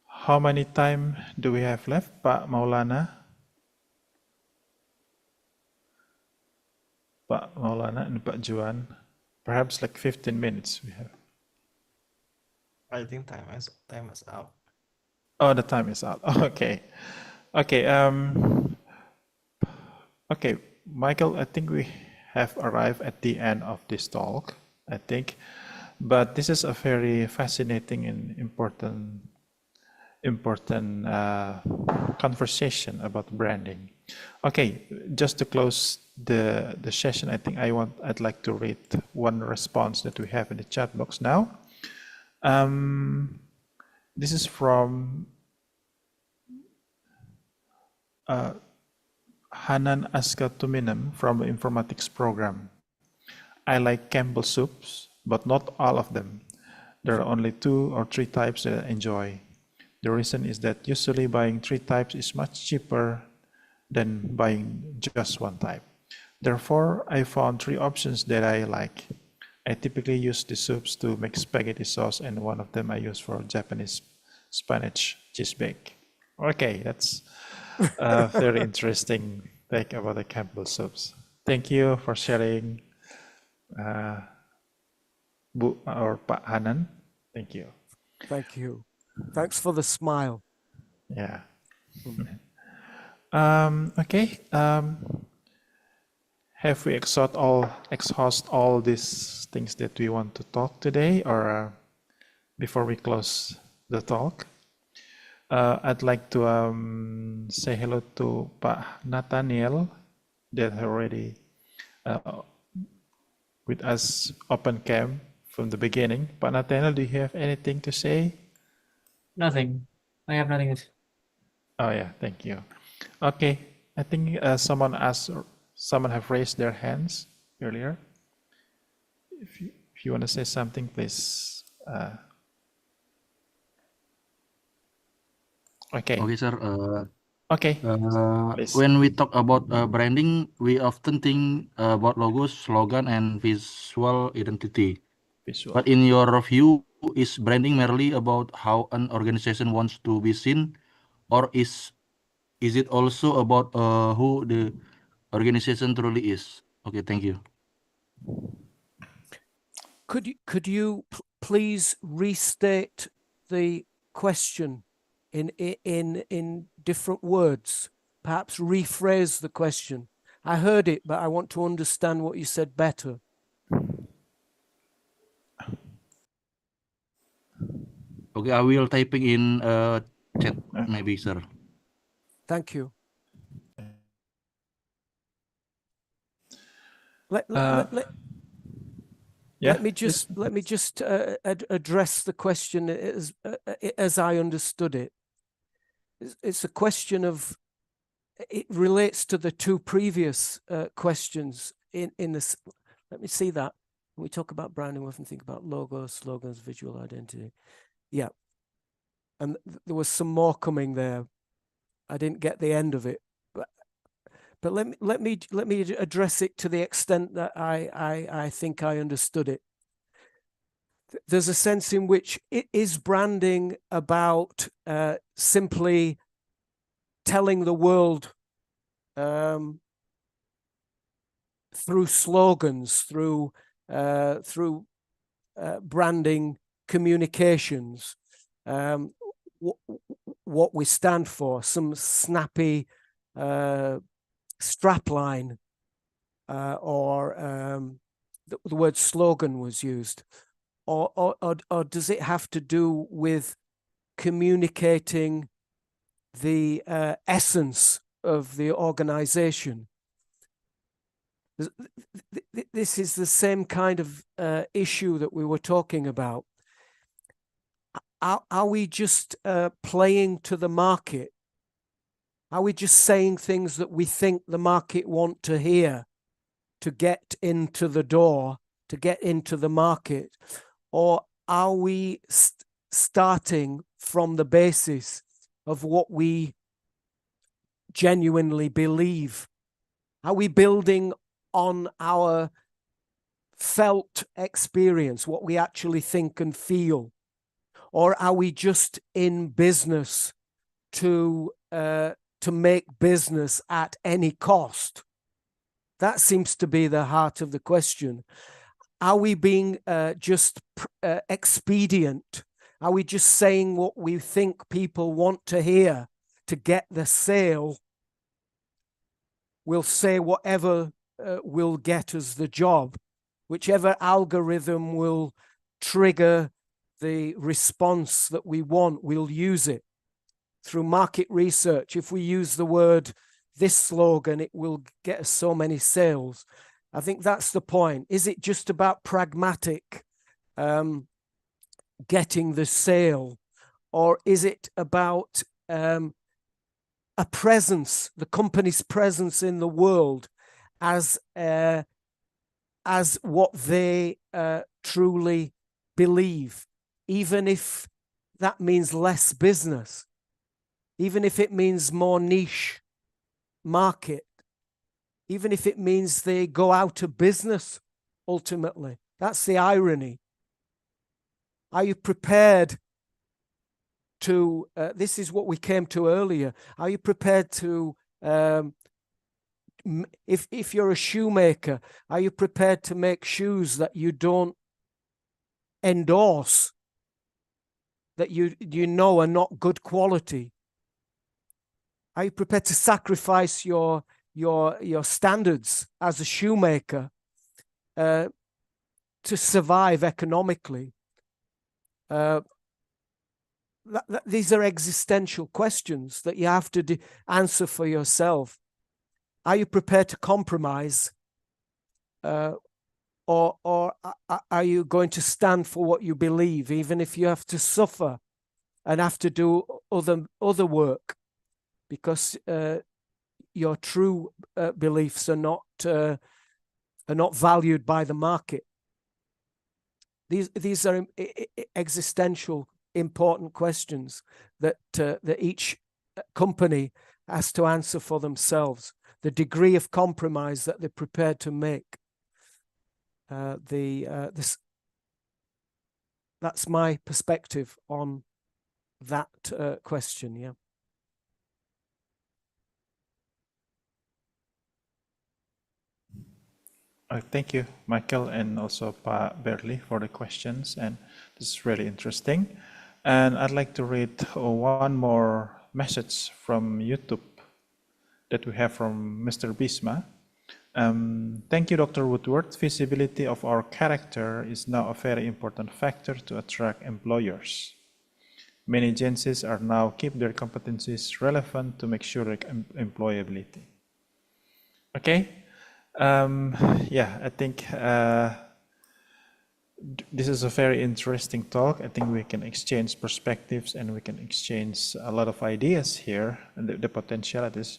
How many time do we have left, Pak Maulana? Pak Maulana and Pak Juan. Perhaps like 15 minutes we have. I think time is out. Oh, the time is out. Okay. Okay. Okay, Michael, I think we have arrived at the end of this talk, I think. But this is a very fascinating and important conversation about branding. Okay, just to close the session, I think I'd like to read one response that we have in the chat box now. This is from Hanan Askatuminam from the informatics program. I like Campbell soups, but not all of them. There are only 2 or 3 types that I enjoy. The reason is that usually buying 3 types is much cheaper than buying just 1 type. Therefore, I found 3 options that I like. I typically use the soups to make spaghetti sauce, and one of them I use for Japanese spinach cheese bake. Okay, that's a very interesting take about the Campbell soups. Thank you for sharing, Bu or Pak Hanan. Thank you. Thank you. Thanks for the smile. Yeah. Okay. Have we exhaust all these things that we want to talk today, or before we close the talk? I'd like to say hello to Pak Nathaniel that already with us open cam from the beginning. Pak Nathaniel, do you have anything to say? Nothing. I have nothing. Oh yeah, thank you. Okay, I think someone have raised their hands earlier. If you want to say something, please. Okay. Okay, sir. Okay. When we talk about branding, we often think about logos, slogan, and visual identity. But in your view, is branding merely about how an organization wants to be seen, or is it also about who the organization truly is? Okay, thank you. Could you please restate the question in different words? Perhaps rephrase the question. I heard it, but I want to understand what you said better. Okay, I will typing in chat maybe, sir. Thank you. Let me just address the question as I understood it. It's a question of, it relates to the 2 previous questions in this. Let me see that. When we talk about branding, we often think about logos, slogans, visual identity. Yeah. And there was some more coming there. I didn't get the end of it. But let me address it to the extent that I think I understood it. There's a sense in which it is branding about simply telling the world through slogans, through branding communications, what we stand for, some snappy strapline, or the word slogan was used, or does it have to do with communicating the essence of the organization? This is the same kind of issue that we were talking about. Are we just playing to the market? Are we just saying things that we think the market want to hear to get into the door, to get into the market? Or are we starting from the basis of what we genuinely believe? Are we building on our felt experience, what we actually think and feel? Or are we just in business to make business at any cost? That seems to be the heart of the question. Are we being just expedient? Are we just saying what we think people want to hear to get the sale? We'll say whatever will get us the job, whichever algorithm will trigger the response that we want, we'll use it. Through market research, if we use the word, this slogan, it will get us so many sales. I think that's the point. Is it just about pragmatic getting the sale, or is it about a presence, the company's presence in the world as what they truly believe, even if that means less business, even if it means more niche market, even if it means they go out of business ultimately. That's the irony. Are you prepared to, this is what we came to earlier, are you prepared to, if you're a shoemaker, are you prepared to make shoes that you don't endorse, that you know are not good quality? Are you prepared to sacrifice your standards as a shoemaker to survive economically? These are existential questions that you have to answer for yourself. Are you prepared to compromise, or are you going to stand for what you believe, even if you have to suffer and have to do other work, because your true beliefs are not valued by the market? These are existential, important questions that each company has to answer for themselves. The degree of compromise that they're prepared to make. That's my perspective on that question. Yeah. Thank you, Michael, and also Pa Berli for the questions. And this is really interesting. And I'd like to read one more message from YouTube that we have from Mr. Bisma. Thank you, Dr. Woodward. Visibility of our character is now a very important factor to attract employers. Many agencies are now keep their competencies relevant to make sure employability. Okay. Yeah, I think this is a very interesting talk. I think we can exchange perspectives and we can exchange a lot of ideas here and the potentialities.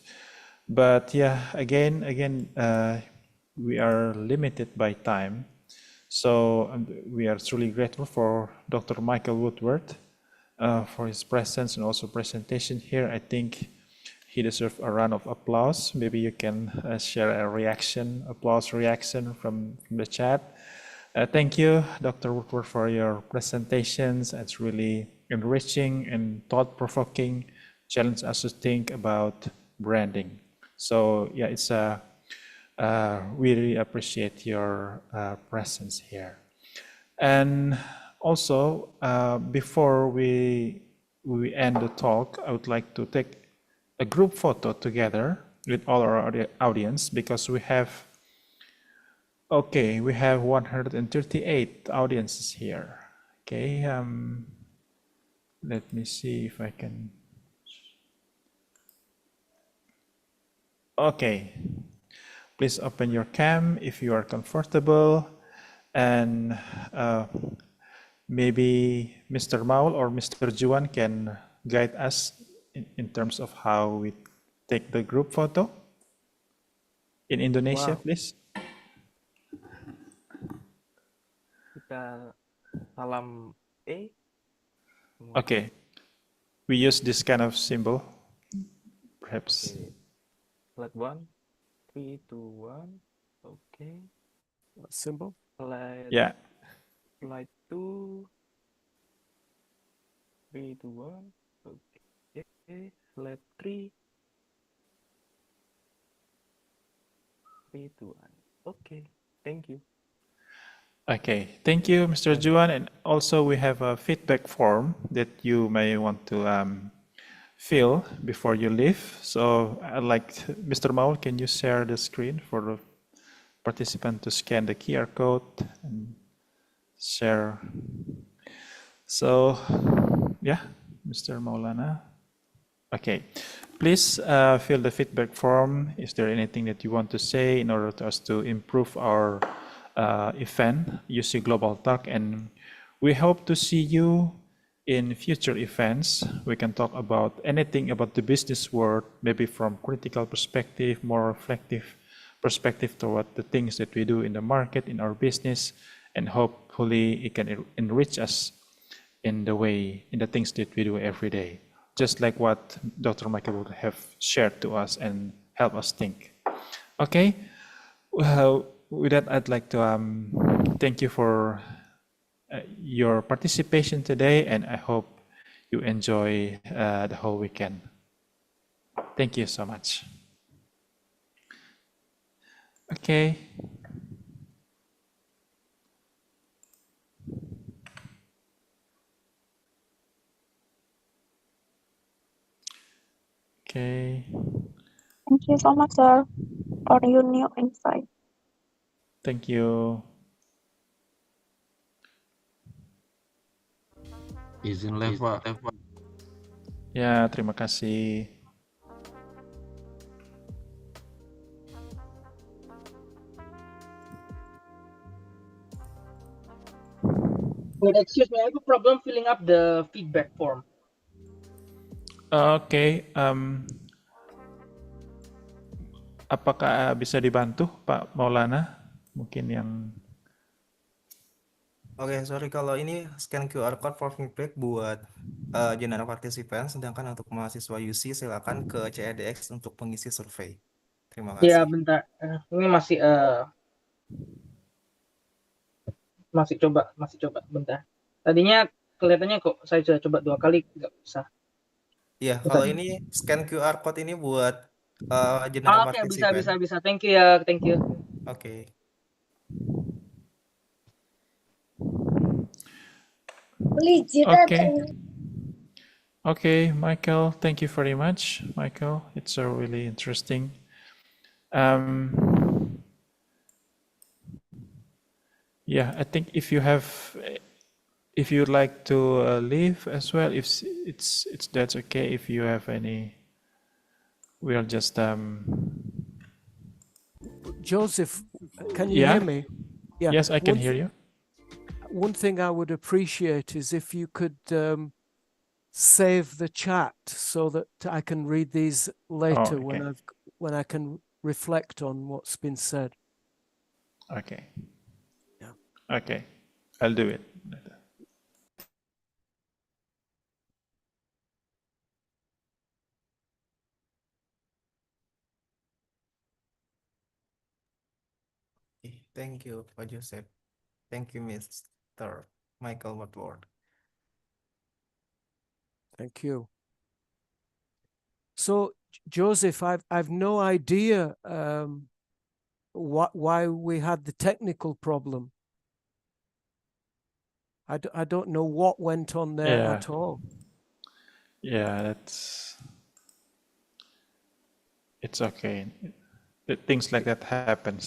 But yeah, again, we are limited by time. So we are truly grateful for Dr. Michael Woodward for his presence and also presentation here. I think he deserves a round of applause. Maybe you can share a reaction, applause reaction from the chat. Thank you, Dr. Woodward, for your presentations. It's really enriching and thought-provoking, challenge us to think about branding. So yeah, it's a we really appreciate your presence here. And also, before we end the talk, I would like to take a group photo together with all our audience, because we have 138 audiences here. Okay, let me see if I can. Okay, please open your cam if you are comfortable, and maybe Mr. Maul or Mr. Juan can guide us in terms of how we take the group photo in Indonesia, Wow. please. Kita salam E. Okay, we use this kind of symbol, perhaps. Okay. Slide 1, 3, 2, 1. Okay. What symbol? Yeah. Slide 2, 3, 2, 1. Okay. Slide 3, 3, 2, 1. Okay. Thank you. Okay, thank you, Mr. Juan. And also we have a feedback form that you may want to fill before you leave. So I'd like, Mr. Maul, can you share the screen for the participant to scan the QR code and share? So, yeah, Mr. Maulana. Okay, please fill the feedback form. Is there anything that you want to say in order for us to improve our event, UC Global Talk? And we hope to see you in future events. We can talk about anything about the business world, maybe from critical perspective, more reflective perspective toward the things that we do in the market, in our business, and hopefully it can enrich us in the things that we do every day, just like what Dr. Michael would have shared to us and help us think. Okay, well, with that, I'd like to thank you for your participation today, and I hope you enjoy the whole weekend. Thank you so much. Okay. Okay. Thank you so much, sir, for your new insight. Thank you. Izin live, Pak. Ya, terima kasih. Wait, excuse me, I have a problem filling up the feedback form. Oke, apakah bisa dibantu Pak Maulana? Mungkin yang... Oke, sorry kalau ini scan QR code for feedback buat general participant, sedangkan untuk mahasiswa UC silakan ke CEDX untuk pengisi survei. Terima Ya, kasih. bentar. Ini masih coba bentar. Tadinya kelihatannya kok saya sudah coba 2 kali nggak bisa. Iya, Bentar. kalau ini scan QR code ini buat general Oke, participant. bisa. Thank you ya, thank you. Oke. Okay, Michael, thank you very much, Michael. It's a really interesting. Yeah, I think if you'd like to leave as well, if that's okay. If you have any, we'll just Joseph, can you Yeah. hear me? Yeah. Yes, I can hear you. One thing I would appreciate is if you could save the chat so that I can read these later okay. when I can reflect on what's been said. Okay. Yeah. Okay, I'll do it. Thank you, Pak Joseph. Thank you, Mr. Michael Woodward. Thank you. So, Joseph, I've no idea why we had the technical problem. I don't know what went on there Yeah. at all. Yeah, it's okay. Things like that happens.